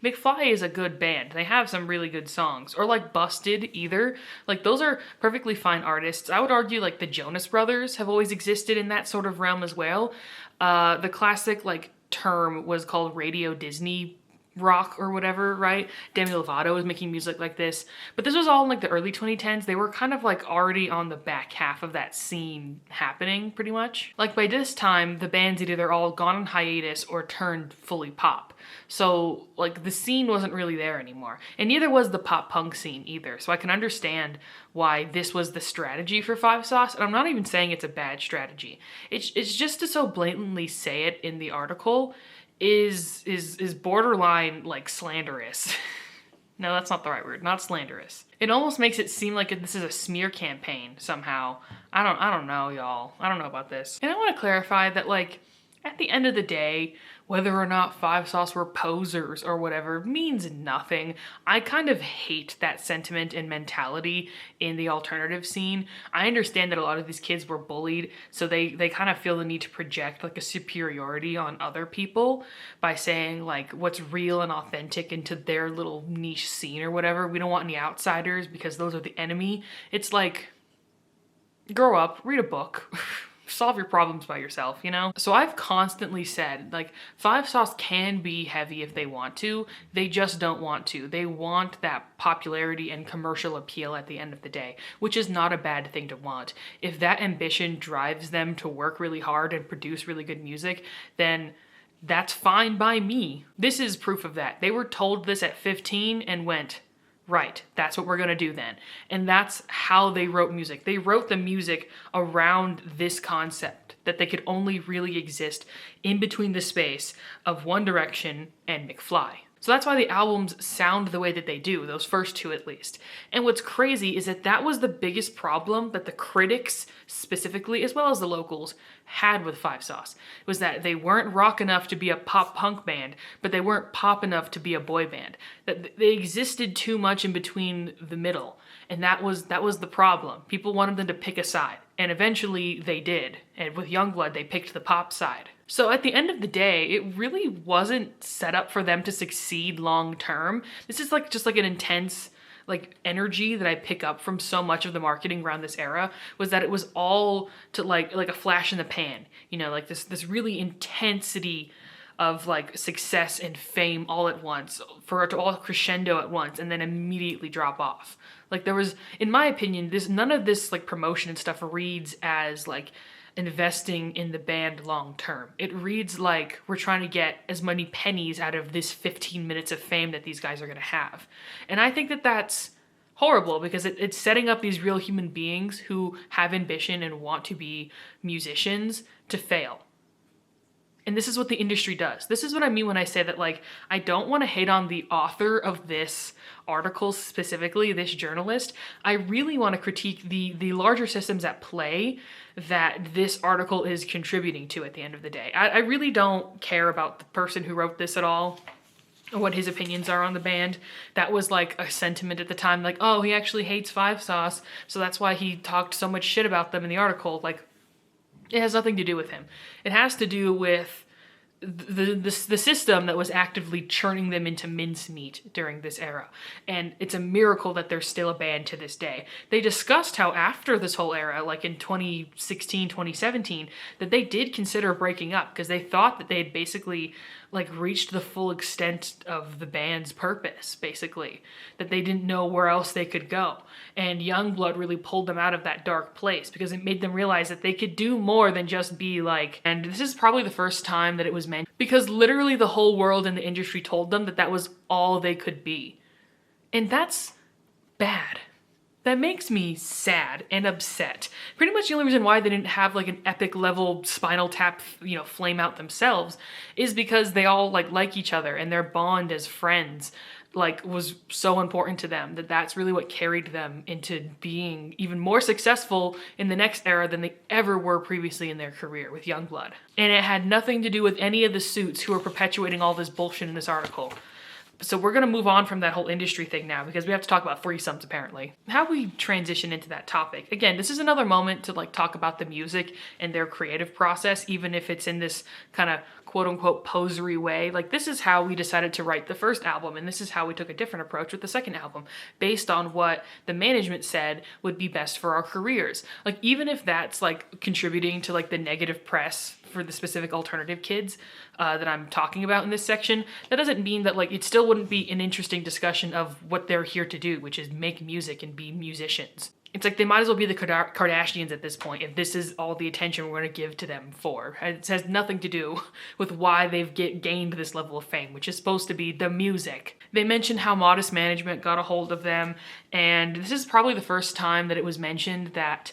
McFly is a good band. They have some really good songs. Or like Busted either. Like those are perfectly fine artists. I would argue like the Jonas Brothers have always existed in that sort of realm as well. The classic like term was called Radio Disney rock or whatever, right? Demi Lovato was making music like this, but this was all in like the early 2010s. They were kind of like already on the back half of that scene happening pretty much. Like by this time, the bands had either all gone on hiatus or turned fully pop. So like the scene wasn't really there anymore, and neither was the pop punk scene either. So I can understand why this was the strategy for Five Sauce, and I'm not even saying it's a bad strategy. It's just to so blatantly say it in the article is borderline like slanderous. No, that's not the right word. Not slanderous. It almost makes it seem like this is a smear campaign somehow. I don't know, y'all. I don't know about this. And I want to clarify that, like, at the end of the day, whether or not Five Sauce were posers or whatever means nothing. I kind of hate that sentiment and mentality in the alternative scene. I understand that a lot of these kids were bullied, so they kind of feel the need to project like a superiority on other people by saying like what's real and authentic into their little niche scene or whatever. We don't want any outsiders because those are the enemy. It's like, grow up, read a book. Solve your problems by yourself, you know? So I've constantly said, like, Five Sauce can be heavy if they want to. They just don't want to. They want that popularity and commercial appeal at the end of the day, which is not a bad thing to want. If that ambition drives them to work really hard and produce really good music, then that's fine by me. This is proof of that. They were told this at 15 and went, right, that's what we're gonna do then. And that's how they wrote music. They wrote the music around this concept that they could only really exist in between the space of One Direction and McFly. So that's why the albums sound the way that they do, those first two at least. And what's crazy is that that was the biggest problem that the critics specifically, as well as the locals, had with Five Sauce. It was that they weren't rock enough to be a pop punk band, but they weren't pop enough to be a boy band. That they existed too much in between the middle. And that was the problem. People wanted them to pick a side. And eventually they did. And with Youngblood, they picked the pop side. So at the end of the day, it really wasn't set up for them to succeed long term. This is like just like an intense like energy that I pick up from so much of the marketing around this era, was that it was all to like a flash in the pan. You know, like this really intensity of like success and fame all at once, for it to all crescendo at once and then immediately drop off. Like there was, in my opinion, none of this like promotion and stuff reads as like investing in the band long term. It reads like we're trying to get as many pennies out of this 15 minutes of fame that these guys are going to have. And I think that that's horrible, because it's setting up these real human beings who have ambition and want to be musicians to fail. And this is what the industry does. This is what I mean when I say that, like, I don't want to hate on the author of this article specifically, this journalist. I really want to critique the larger systems at play that this article is contributing to at the end of the day. I really don't care about the person who wrote this at all, or what his opinions are on the band. That was like a sentiment at the time, like, oh, he actually hates Five Sauce, so that's why he talked so much shit about them in the article. Like, it has nothing to do with him. It has to do with the system that was actively churning them into mincemeat during this era. And it's a miracle that they're still a band to this day. They discussed how after this whole era, like in 2016, 2017, that they did consider breaking up, because they thought that they had basically like reached the full extent of the band's purpose, basically, that they didn't know where else they could go. And Youngblood really pulled them out of that dark place, because it made them realize that they could do more than just be like, and this is probably the first time that it was meant, because literally the whole world and the industry told them that that was all they could be. And that's bad. That makes me sad and upset. Pretty much the only reason why they didn't have like an epic level Spinal Tap, you know, flame out themselves is because they all like each other, and their bond as friends like was so important to them that that's really what carried them into being even more successful in the next era than they ever were previously in their career with Youngblood. And it had nothing to do with any of the suits who are perpetuating all this bullshit in this article. So we're going to move on from that whole industry thing now, because we have to talk about threesomes apparently. How we transition into that topic. Again, this is another moment to like talk about the music and their creative process, even if it's in this kind of quote unquote posery way. Like, this is how we decided to write the first album, and this is how we took a different approach with the second album, based on what the management said would be best for our careers. Like, even if that's like contributing to like the negative press for the specific alternative kids that I'm talking about in this section, that doesn't mean that like it still wouldn't be an interesting discussion of what they're here to do, which is make music and be musicians. It's like they might as well be the Kardashians at this point if this is all the attention we're going to give to them for. It has nothing to do with why they've gained this level of fame, which is supposed to be the music. They mentioned how Modest Management got a hold of them, and this is probably the first time that it was mentioned that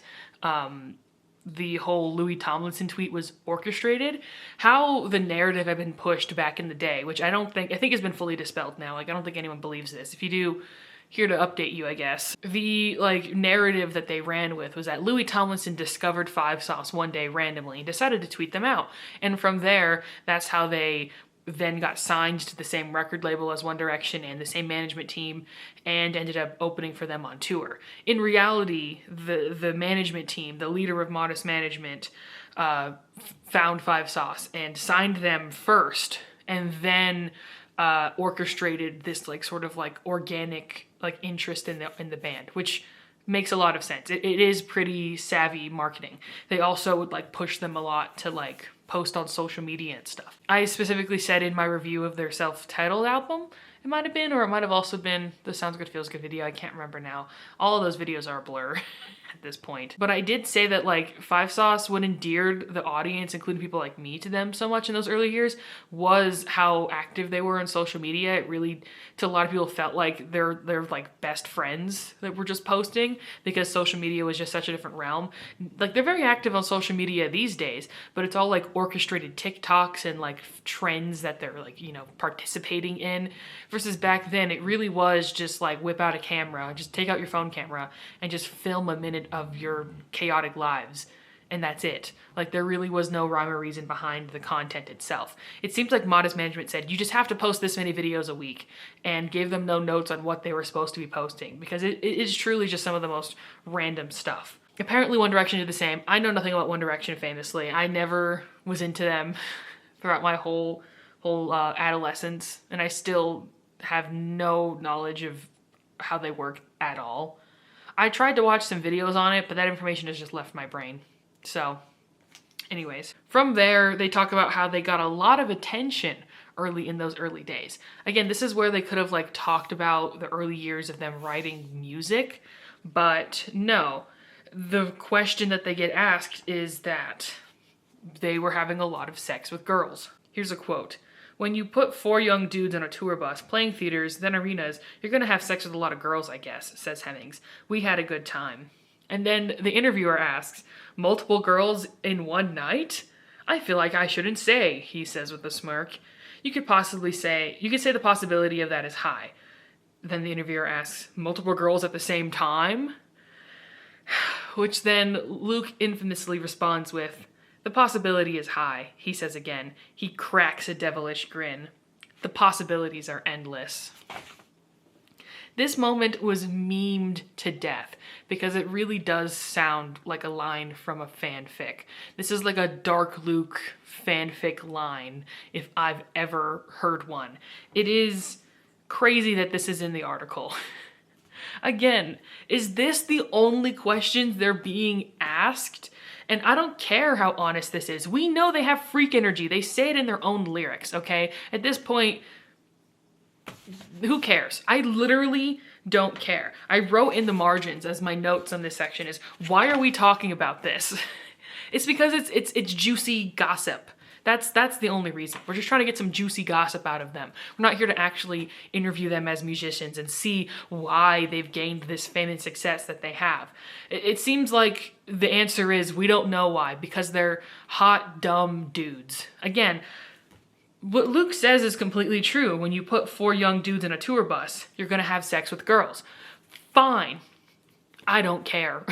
the whole Louis Tomlinson tweet was orchestrated. How the narrative had been pushed back in the day, which I think has been fully dispelled now. Like, I don't think anyone believes this. If you do, here to update you, I guess. The like narrative that they ran with was that Louis Tomlinson discovered Five Sauce one day randomly and decided to tweet them out. And from there, that's how they then got signed to the same record label as One Direction and the same management team, and ended up opening for them on tour. In reality, the management team, the leader of Modest Management, found Five Sauce and signed them first, and then orchestrated this like sort of like organic like interest in the band, which makes a lot of sense. It is pretty savvy marketing. They also would like push them a lot to like post on social media and stuff. I specifically said in my review of their self-titled album, it might have been, or it might have also been the Sounds Good Feels Good video. I can't remember now. All of those videos are a blur at this point. But I did say that like Five Sauce, what endeared the audience, including people like me, to them so much in those early years was how active they were on social media. It really, to a lot of people, felt like they're like best friends that were just posting, because social media was just such a different realm. Like they're very active on social media these days, but it's all like orchestrated TikToks and like trends that they're like, you know, participating in. Versus back then, it really was just like whip out a camera, just take out your phone camera and just film a minute of your chaotic lives. And that's it. Like there really was no rhyme or reason behind the content itself. It seems like Modest Management said, you just have to post this many videos a week, and gave them no notes on what they were supposed to be posting, because it is truly just some of the most random stuff. Apparently One Direction did the same. I know nothing about One Direction, famously. I never was into them throughout my whole adolescence, and I still have no knowledge of how they work at all. I tried to watch some videos on it, but that information has just left my brain. So, anyways. From there, they talk about how they got a lot of attention early in those early days. Again, this is where they could have like talked about the early years of them writing music, but no. The question that they get asked is that they were having a lot of sex with girls. Here's a quote. When you put 4 young dudes on a tour bus, playing theaters, then arenas, you're gonna have sex with a lot of girls, I guess, says Hemmings. We had a good time. And then the interviewer asks, multiple girls in one night? I feel like I shouldn't say, he says with a smirk. You could say the possibility of that is high. Then the interviewer asks, multiple girls at the same time? Which then Luke infamously responds with, the possibility is high, he says again. He cracks a devilish grin. The possibilities are endless. This moment was memed to death because it really does sound like a line from a fanfic. This is like a Dark Luke fanfic line, if I've ever heard one. It is crazy that this is in the article. Again, is this the only questions they're being asked? And I don't care how honest this is. We know they have freak energy. They say it in their own lyrics, okay? At this point, who cares? I literally don't care. I wrote in the margins as my notes on this section is, why are we talking about this? It's because it's juicy gossip. That's the only reason. We're just trying to get some juicy gossip out of them. We're not here to actually interview them as musicians and see why they've gained this fame and success that they have. It seems like the answer is we don't know why, because they're hot, dumb dudes. Again, what Luke says is completely true. When you put 4 young dudes in a tour bus, you're gonna have sex with girls. Fine. I don't care.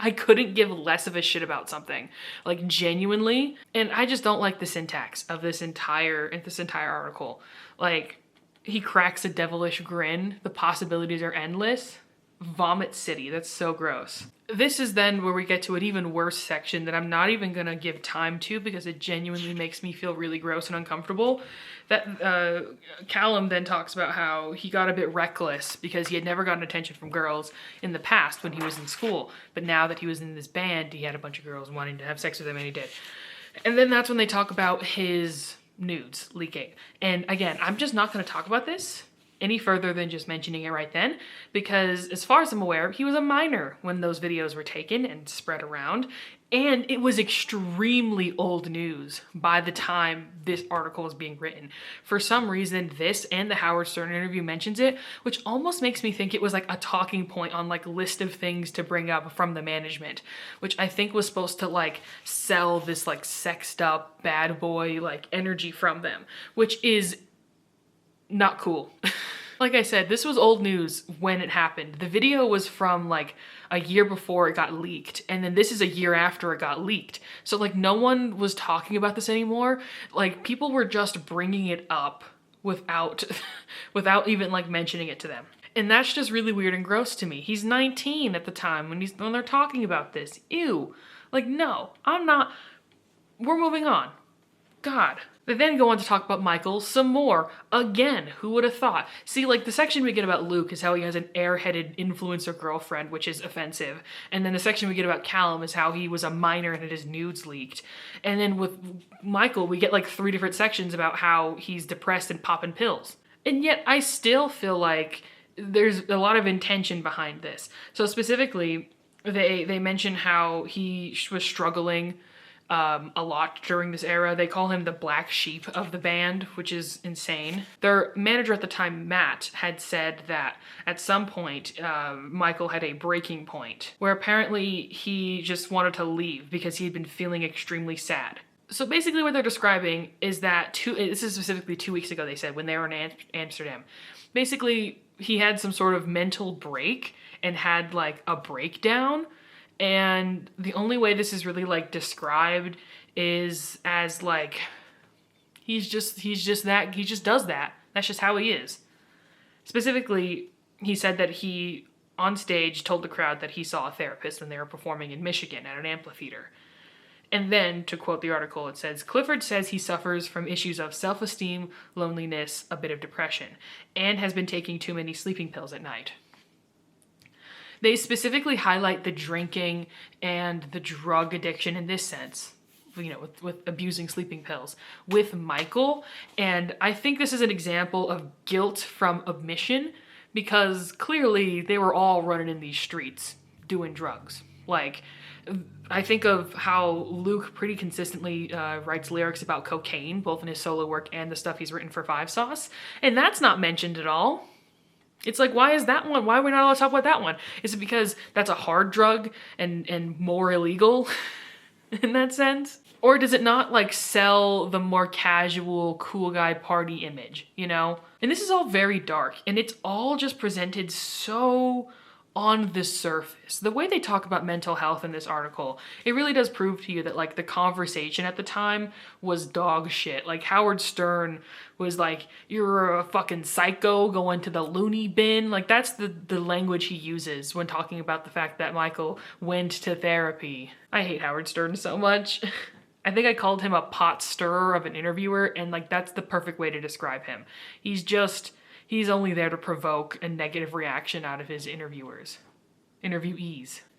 I couldn't give less of a shit about something, like genuinely. And I just don't like the syntax of this entire article. Like, he cracks a devilish grin. The possibilities are endless. Vomit City. That's so gross. This is then where we get to an even worse section that I'm not even gonna give time to because it genuinely makes me feel really gross and uncomfortable. That Callum then talks about how he got a bit reckless because he had never gotten attention from girls in the past when he was in school. But now that he was in this band, he had a bunch of girls wanting to have sex with him, and he did. And then that's when they talk about his nudes leaking. And again, I'm just not going to talk about this any further than just mentioning it right then, because as far as I'm aware, he was a minor when those videos were taken and spread around, and it was extremely old news by the time this article was being written. For some reason, this and the Howard Stern interview mentions it, which almost makes me think it was like a talking point on like list of things to bring up from the management, which I think was supposed to like sell this like sexed up bad boy like energy from them, which is not cool. Like I said, this was old news when it happened. The video was from like a year before it got leaked, and then this is a year after it got leaked. So like no one was talking about this anymore. Like people were just bringing it up without without even like mentioning it to them. And that's just really weird and gross to me. He's 19 at the time when they're talking about this. Ew. Like no, I'm not. We're moving on. God. They then go on to talk about Michael some more. Again, who would have thought? See, like, the section we get about Luke is how he has an airheaded influencer girlfriend, which is offensive. And then the section we get about Callum is how he was a minor and had his nudes leaked. And then with Michael, we get like 3 different sections about how he's depressed and popping pills. And yet, I still feel like there's a lot of intention behind this. So specifically, they mention how he was struggling a lot during this era. They call him the black sheep of the band, which is insane. Their manager at the time, Matt, had said that at some point, Michael had a breaking point where apparently he just wanted to leave because he had been feeling extremely sad. So basically what they're describing is that, this is specifically 2 weeks ago, they said, when they were in Amsterdam. Basically, he had some sort of mental break and had like a breakdown. And the only way this is really like described is as like, he just does that. That's just how he is. Specifically, he said that he, on stage, told the crowd that he saw a therapist when they were performing in Michigan at an amphitheater. And then, to quote the article, it says, Clifford says he suffers from issues of self-esteem, loneliness, a bit of depression, and has been taking too many sleeping pills at night. They specifically highlight the drinking and the drug addiction in this sense, you know, with abusing sleeping pills with Michael. And I think this is an example of guilt from omission, because clearly they were all running in these streets doing drugs. Like, I think of how Luke pretty consistently writes lyrics about cocaine, both in his solo work and the stuff he's written for Five Sauce, and that's not mentioned at all. It's like, why is that one? Why are we not allowed to talk about that one? Is it because that's a hard drug and more illegal in that sense? Or does it not like sell the more casual, cool guy party image, you know? And this is all very dark, and it's all just presented so on the surface. The way they talk about mental health in this article, it really does prove to you that like the conversation at the time was dog shit. Like Howard Stern was like, you're a fucking psycho going to the loony bin. Like that's the language he uses when talking about the fact that Michael went to therapy. I hate Howard Stern so much. I think I called him a pot stirrer of an interviewer, and like that's the perfect way to describe him. He's only there to provoke a negative reaction out of his interviewees.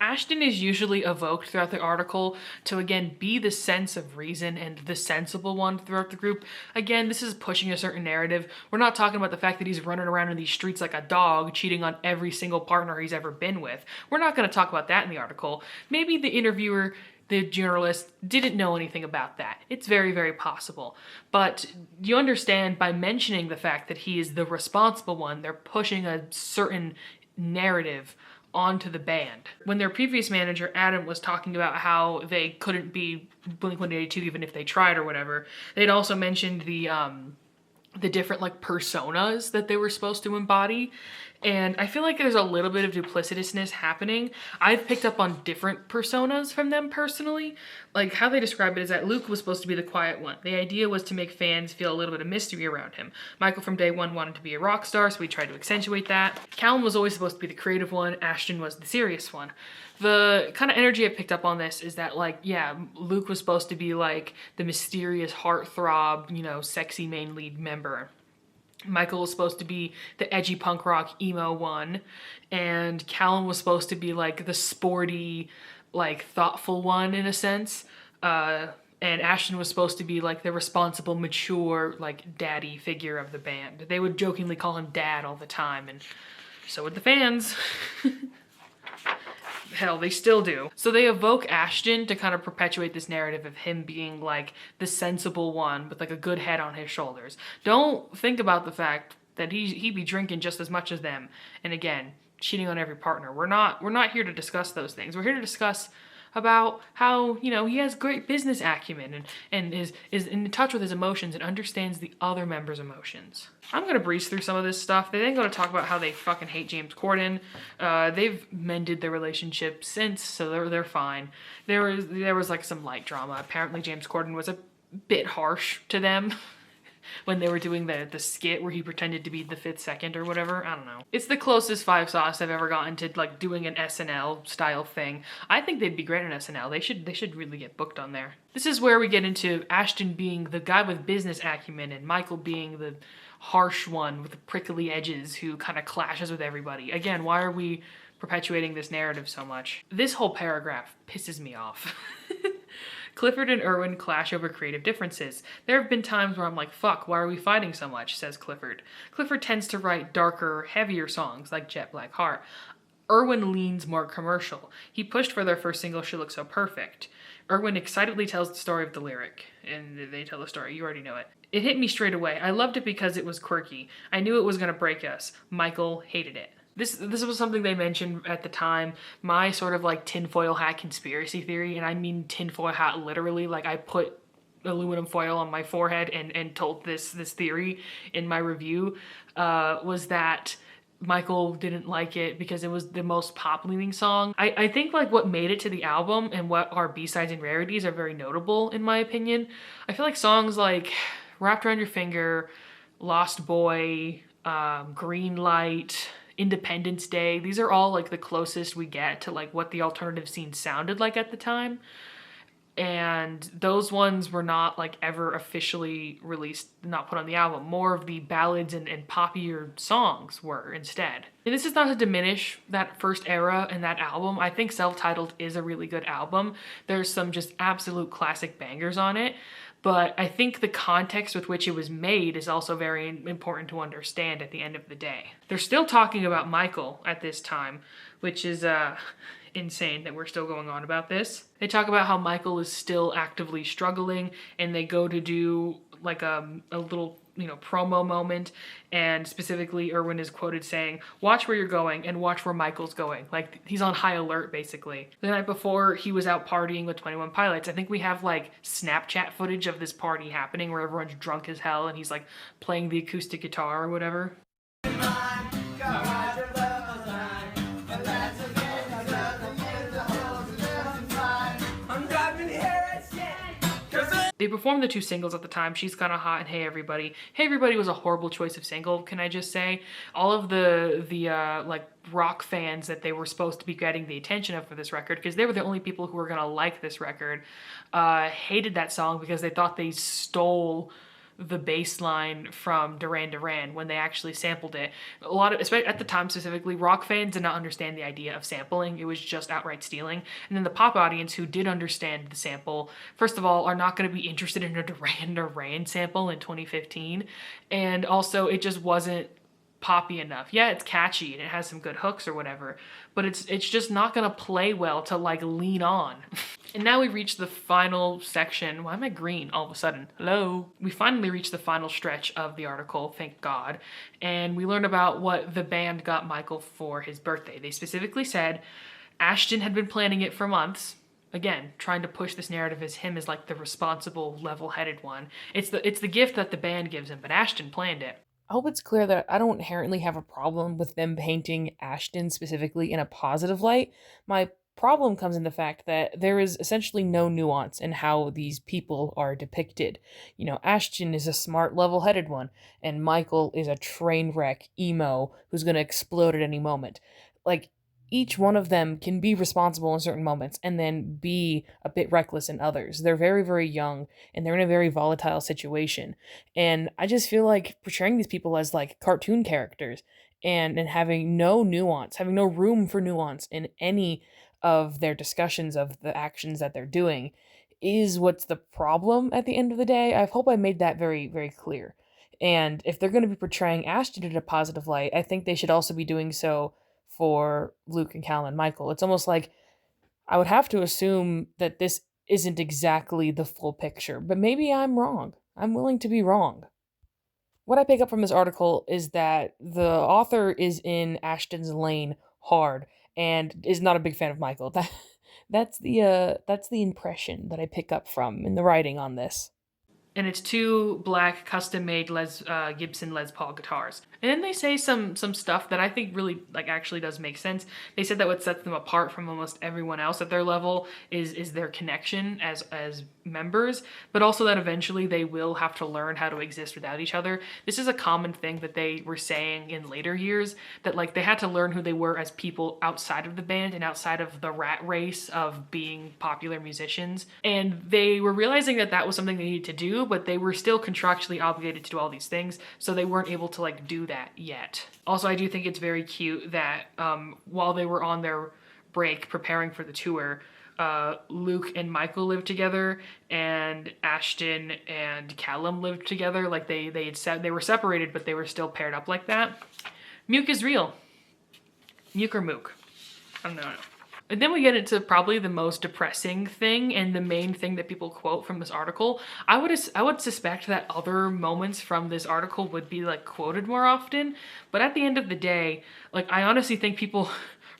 Ashton is usually evoked throughout the article to again be the sense of reason and the sensible one throughout the group. Again, this is pushing a certain narrative. We're not talking about the fact that he's running around in these streets like a dog, cheating on every single partner he's ever been with. We're not going to talk about that in the article. Maybe the interviewer, the journalist, didn't know anything about that. It's very, very possible. But you understand, by mentioning the fact that he is the responsible one, they're pushing a certain narrative onto the band. When their previous manager, Adam, was talking about how they couldn't be Blink-182 even if they tried or whatever, they'd also mentioned the different like personas that they were supposed to embody. And I feel like there's a little bit of duplicitousness happening. I've picked up on different personas from them personally. Like how they describe it is that Luke was supposed to be the quiet one. The idea was to make fans feel a little bit of mystery around him. Michael from day one wanted to be a rock star, so we tried to accentuate that. Callum was always supposed to be the creative one. Ashton was the serious one. The kind of energy I picked up on this is that like, yeah, Luke was supposed to be like the mysterious heartthrob, you know, sexy main lead member. Michael was supposed to be the edgy punk rock emo one, and Callum was supposed to be like the sporty, like thoughtful one in a sense. And Ashton was supposed to be like the responsible, mature, like daddy figure of the band. They would jokingly call him dad all the time, and so would the fans. Hell, they still do. So they evoke Ashton to kind of perpetuate this narrative of him being like the sensible one with like a good head on his shoulders. Don't think about the fact that he be drinking just as much as them. And again, cheating on every partner. We're not here to discuss those things. We're here to discuss about how, you know, he has great business acumen and is in touch with his emotions and understands the other members' emotions. I'm gonna breeze through some of this stuff. They then go to talk about how they fucking hate James Corden. They've mended their relationship since, so they're fine. There was like some light drama. Apparently James Corden was a bit harsh to them when they were doing the skit where he pretended to be the fifth second or whatever. I don't know. It's the closest Five Sauce I've ever gotten to like doing an SNL style thing. I think they'd be great on SNL. They should really get booked on there. This is where we get into Ashton being the guy with business acumen and Michael being the harsh one with the prickly edges who kind of clashes with everybody. Again, why are we perpetuating this narrative so much? This whole paragraph pisses me off. Clifford and Erwin clash over creative differences. There have been times where I'm like, fuck, why are we fighting so much, says Clifford. Clifford tends to write darker, heavier songs like Jet Black Heart. Erwin leans more commercial. He pushed for their first single, She Looks So Perfect. Erwin excitedly tells the story of the lyric, and they tell the story, you already know it. It hit me straight away. I loved it because it was quirky. I knew it was going to break us. Michael hated it. This was something they mentioned at the time. My sort of like tinfoil hat conspiracy theory, and I mean tinfoil hat literally, like I put aluminum foil on my forehead and told this theory in my review, was that Michael didn't like it because it was the most pop-leaning song. I think like what made it to the album and what are B-sides and rarities are very notable in my opinion. I feel like songs like Wrapped Around Your Finger, Lost Boy, Green Light, Independence Day, these are all like the closest we get to like what the alternative scene sounded like at the time. And those ones were not like ever officially released, not put on the album. More of the ballads and poppier songs were instead. And this is not to diminish that first era and that album. I think Self-Titled is a really good album. There's some just absolute classic bangers on it. But I think the context with which it was made is also very important to understand at the end of the day. They're still talking about Michael at this time, which is insane that we're still going on about this. They talk about how Michael is still actively struggling, and they go to do like a little, you know, promo moment, and specifically Erwin is quoted saying, "Watch where you're going and watch where Michael's going." Like he's on high alert basically. The night before he was out partying with 21 Pilots. I think we have like Snapchat footage of this party happening where everyone's drunk as hell and he's like playing the acoustic guitar or whatever. They performed the two singles at the time, She's Kinda Hot and Hey Everybody. Hey Everybody was a horrible choice of single, can I just say? All of the like rock fans that they were supposed to be getting the attention of for this record, because they were the only people who were gonna like this record, hated that song because they thought they stole the bass line from Duran Duran when they actually sampled it. A lot of, especially at the time specifically, rock fans did not understand the idea of sampling. It was just outright stealing. And then the pop audience who did understand the sample, first of all, are not going to be interested in a Duran Duran sample in 2015. And also it just wasn't poppy enough. Yeah, it's catchy and it has some good hooks or whatever, but it's just not gonna play well to like lean on. And now we reach the final section. Why am I green all of a sudden? Hello? We finally reach the final stretch of the article, thank God, and we learn about what the band got Michael for his birthday. They specifically said Ashton had been planning it for months. Again, trying to push this narrative as him as like the responsible, level-headed one. It's the gift that the band gives him, but Ashton planned it. I hope it's clear that I don't inherently have a problem with them painting Ashton specifically in a positive light. My problem comes in the fact that there is essentially no nuance in how these people are depicted. You know, Ashton is a smart, level-headed one, and Michael is a train wreck emo who's going to explode at any moment. Like, each one of them can be responsible in certain moments and then be a bit reckless in others. They're very, very young and they're in a very volatile situation. And I just feel like portraying these people as like cartoon characters and having no nuance, having no room for nuance in any of their discussions of the actions that they're doing is what's the problem at the end of the day. I hope I made that very, very clear. And if they're going to be portraying Ashton in a positive light, I think they should also be doing so for Luke and Callum and Michael. It's almost like I would have to assume that this isn't exactly the full picture, but maybe I'm wrong. I'm willing to be wrong. What I pick up from this article is that the author is in Ashton's lane hard and is not a big fan of Michael. That's the impression that I pick up from in the writing on this. And it's two black custom-made Gibson Les Paul guitars. And then they say some stuff that I think really actually does make sense. They said that what sets them apart from almost everyone else at their level is their connection as members, but also that eventually they will have to learn how to exist without each other. This is a common thing that they were saying in later years, that they had to learn who they were as people outside of the band and outside of the rat race of being popular musicians. And they were realizing that that was something they needed to do, but they were still contractually obligated to do all these things, so they weren't able to do that yet. Also, I do think it's very cute that while they were on their break preparing for the tour, Luke and Michael lived together, and Ashton and Callum lived together. They were separated, but they were still paired up like that. Muke is real. Muke or Mook. I don't know. And then we get into probably the most depressing thing and the main thing that people quote from this article. I would suspect that other moments from this article would be quoted more often, but at the end of the day, I honestly think people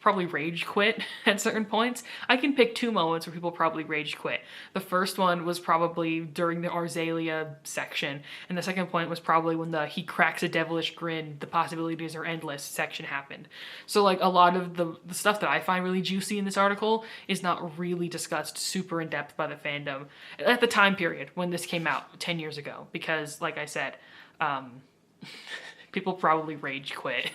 probably rage quit at certain points. I can pick two moments where people probably rage quit. The first one was probably during the Arzalia section, and the second point was probably when the "he cracks a devilish grin, the possibilities are endless" section happened. So a lot of the stuff that I find really juicy in this article is not really discussed super in depth by the fandom at the time period when this came out 10 years ago, because like I said, people probably rage quit.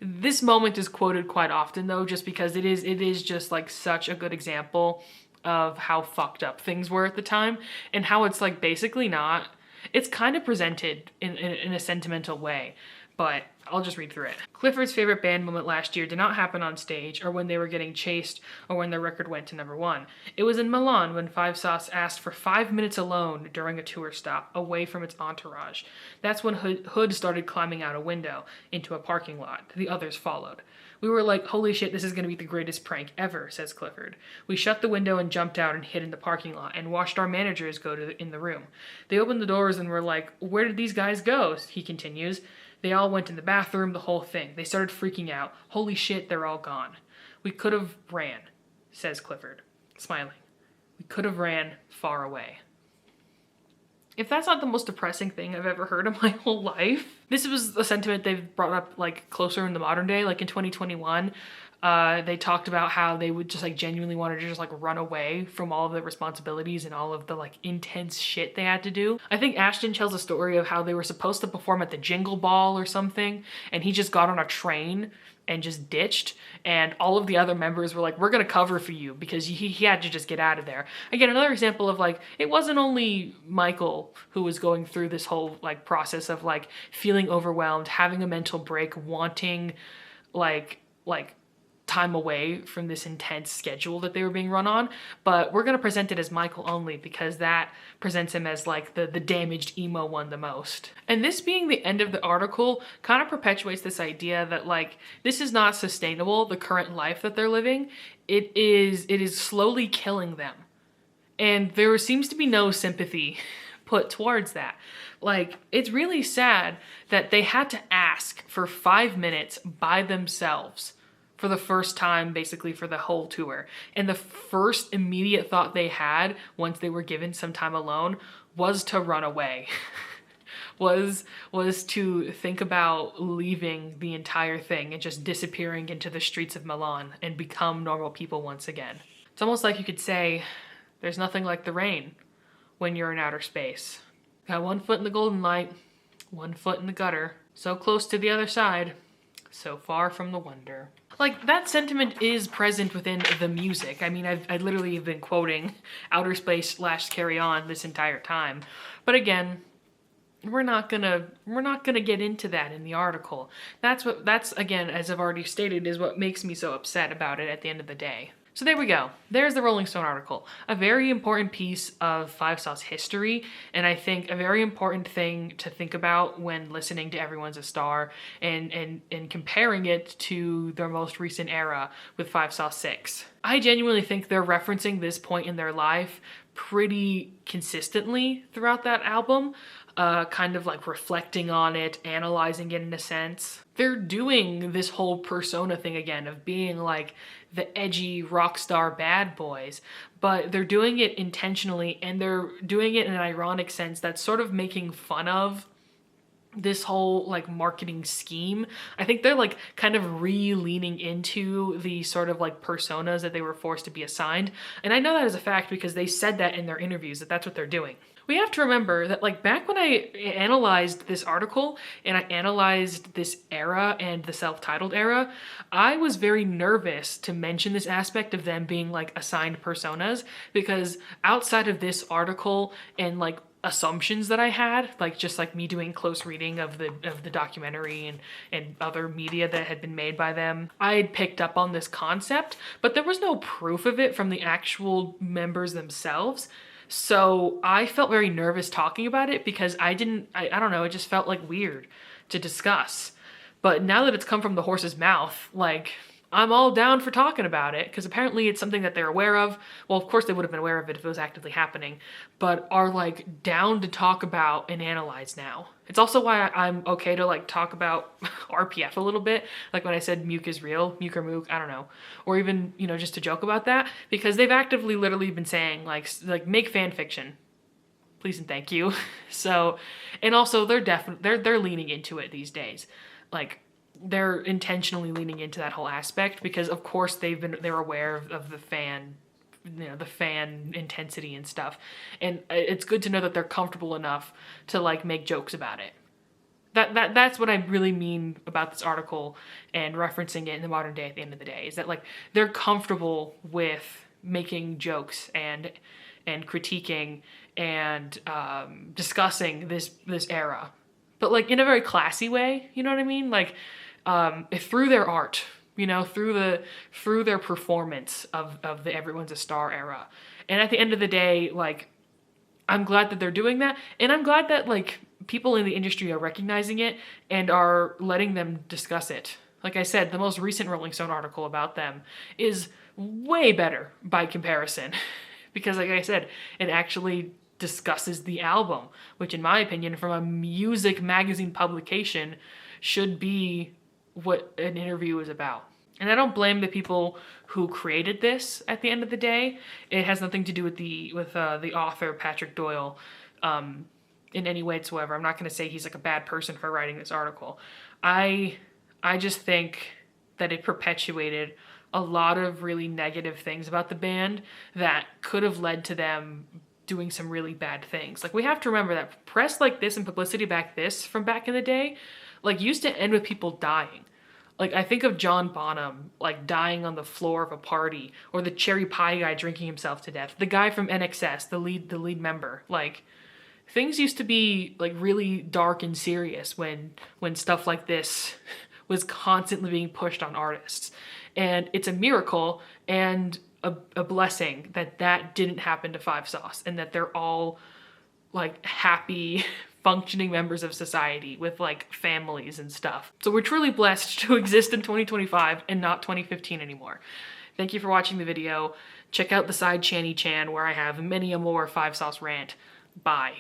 This moment is quoted quite often though, just because it is just such a good example of how fucked up things were at the time, and how it's basically not. It's kind of presented in a sentimental way, but I'll just read through it. Clifford's favorite band moment last year did not happen on stage, or when they were getting chased, or when their record went to #1. It was in Milan when Five Sauce asked for 5 minutes alone during a tour stop, away from its entourage. That's when Hood started climbing out a window into a parking lot. The others followed. We were like, holy shit, this is going to be the greatest prank ever, says Clifford. We shut the window and jumped out and hid in the parking lot and watched our managers go in the room. They opened the doors and were like, where did these guys go? He continues. They all went in the bathroom, the whole thing. They started freaking out. Holy shit, they're all gone. We could have ran, says Clifford, smiling. We could have ran far away. If that's not the most depressing thing I've ever heard in my whole life. This was a sentiment they've brought up closer in the modern day, in 2021. They talked about how they would just genuinely wanted to just run away from all of the responsibilities and all of the intense shit they had to do. I think Ashton tells a story of how they were supposed to perform at the Jingle Ball or something, and he just got on a train and just ditched, and all of the other members were like, we're gonna cover for you, because he had to just get out of there. Again, another example of it wasn't only Michael who was going through this whole process of feeling overwhelmed, having a mental break, wanting time away from this intense schedule that they were being run on, but we're going to present it as Michael only, because that presents him as the damaged emo one the most. And this being the end of the article kind of perpetuates this idea that this is not sustainable, the current life that they're living. It is slowly killing them, and there seems to be no sympathy put towards that. It's really sad that they had to ask for 5 minutes by themselves for the first time, basically for the whole tour. And the first immediate thought they had once they were given some time alone was to run away. was to think about leaving the entire thing and just disappearing into the streets of Milan and become normal people once again. It's almost like you could say, there's nothing like the rain when you're in outer space. Got 1 foot in the golden light, 1 foot in the gutter. So close to the other side, so far from the wonder. That sentiment is present within the music. I mean, I literally have been quoting Outer Space / Carry On this entire time. But again, we're not gonna get into that in the article. That's again, as I've already stated, is what makes me so upset about it at the end of the day. So there we go. There's the Rolling Stone article. A very important piece of Five Sauce history, and I think a very important thing to think about when listening to Everyone's a Star and comparing it to their most recent era with Five Sauce 6. I genuinely think they're referencing this point in their life pretty consistently throughout that album. Kind of like reflecting on it, analyzing it in a sense. They're doing this whole persona thing again of being like the edgy rock star bad boys, but they're doing it intentionally, and they're doing it in an ironic sense that's sort of making fun of this whole like marketing scheme. I think they're like kind of leaning into the sort of like personas that they were forced to be assigned. And I know that as a fact because they said that in their interviews, that that's what they're doing. We have to remember that like back when I analyzed this article and I analyzed this era and the self-titled era, I was very nervous to mention this aspect of them being like assigned personas, because outside of this article and like assumptions that I had, like just like me doing close reading of the documentary and other media that had been made by them, I had picked up on this concept, but there was no proof of it from the actual members themselves. So I felt very nervous talking about it because I don't know, it just felt like weird to discuss. But now that it's come from the horse's mouth, like I'm all down for talking about it, because apparently it's something that they're aware of. Well, of course they would have been aware of it if it was actively happening, but are like down to talk about and analyze now. It's also why I'm okay to like talk about RPF a little bit, like when I said Muke is real, Muke or Mook, I don't know, or even, you know, just to joke about that, because they've actively literally been saying like make fan fiction, please and thank you. So, and also they're leaning into it these days, like they're intentionally leaning into that whole aspect because of course they're aware of the fan, you know, the fan intensity and stuff, and it's good to know that they're comfortable enough to like make jokes about it. That's what I really mean about this article and referencing it in the modern day. At the end of the day, is that like they're comfortable with making jokes and critiquing and discussing this era, but like in a very classy way. You know what I mean? Like through their art, you know, through their performance of the Everyone's a Star era. And at the end of the day, like, I'm glad that they're doing that, and I'm glad that like people in the industry are recognizing it and are letting them discuss it. Like I said, the most recent Rolling Stone article about them is way better by comparison because like I said, it actually discusses the album, which in my opinion, from a music magazine publication, should be what an interview is about. And I don't blame the people who created this at the end of the day. It has nothing to do with the author, Patrick Doyle, in any way whatsoever. I'm not going to say he's like a bad person for writing this article. I just think that it perpetuated a lot of really negative things about the band that could have led to them doing some really bad things. Like, we have to remember that press like this and publicity from back in the day, like, used to end with people dying. Like, I think of John Bonham, like, dying on the floor of a party, or the cherry pie guy drinking himself to death, the guy from NXS, the lead member. Like, things used to be, like, really dark and serious when stuff like this was constantly being pushed on artists. And it's a miracle and a blessing that didn't happen to Five Sauce, and that they're all, like, happy, functioning members of society with like families and stuff. So we're truly blessed to exist in 2025 and not 2015 anymore. Thank you for watching the video. Check out the side Channy Chan where I have many a more Five Sauce rant. Bye.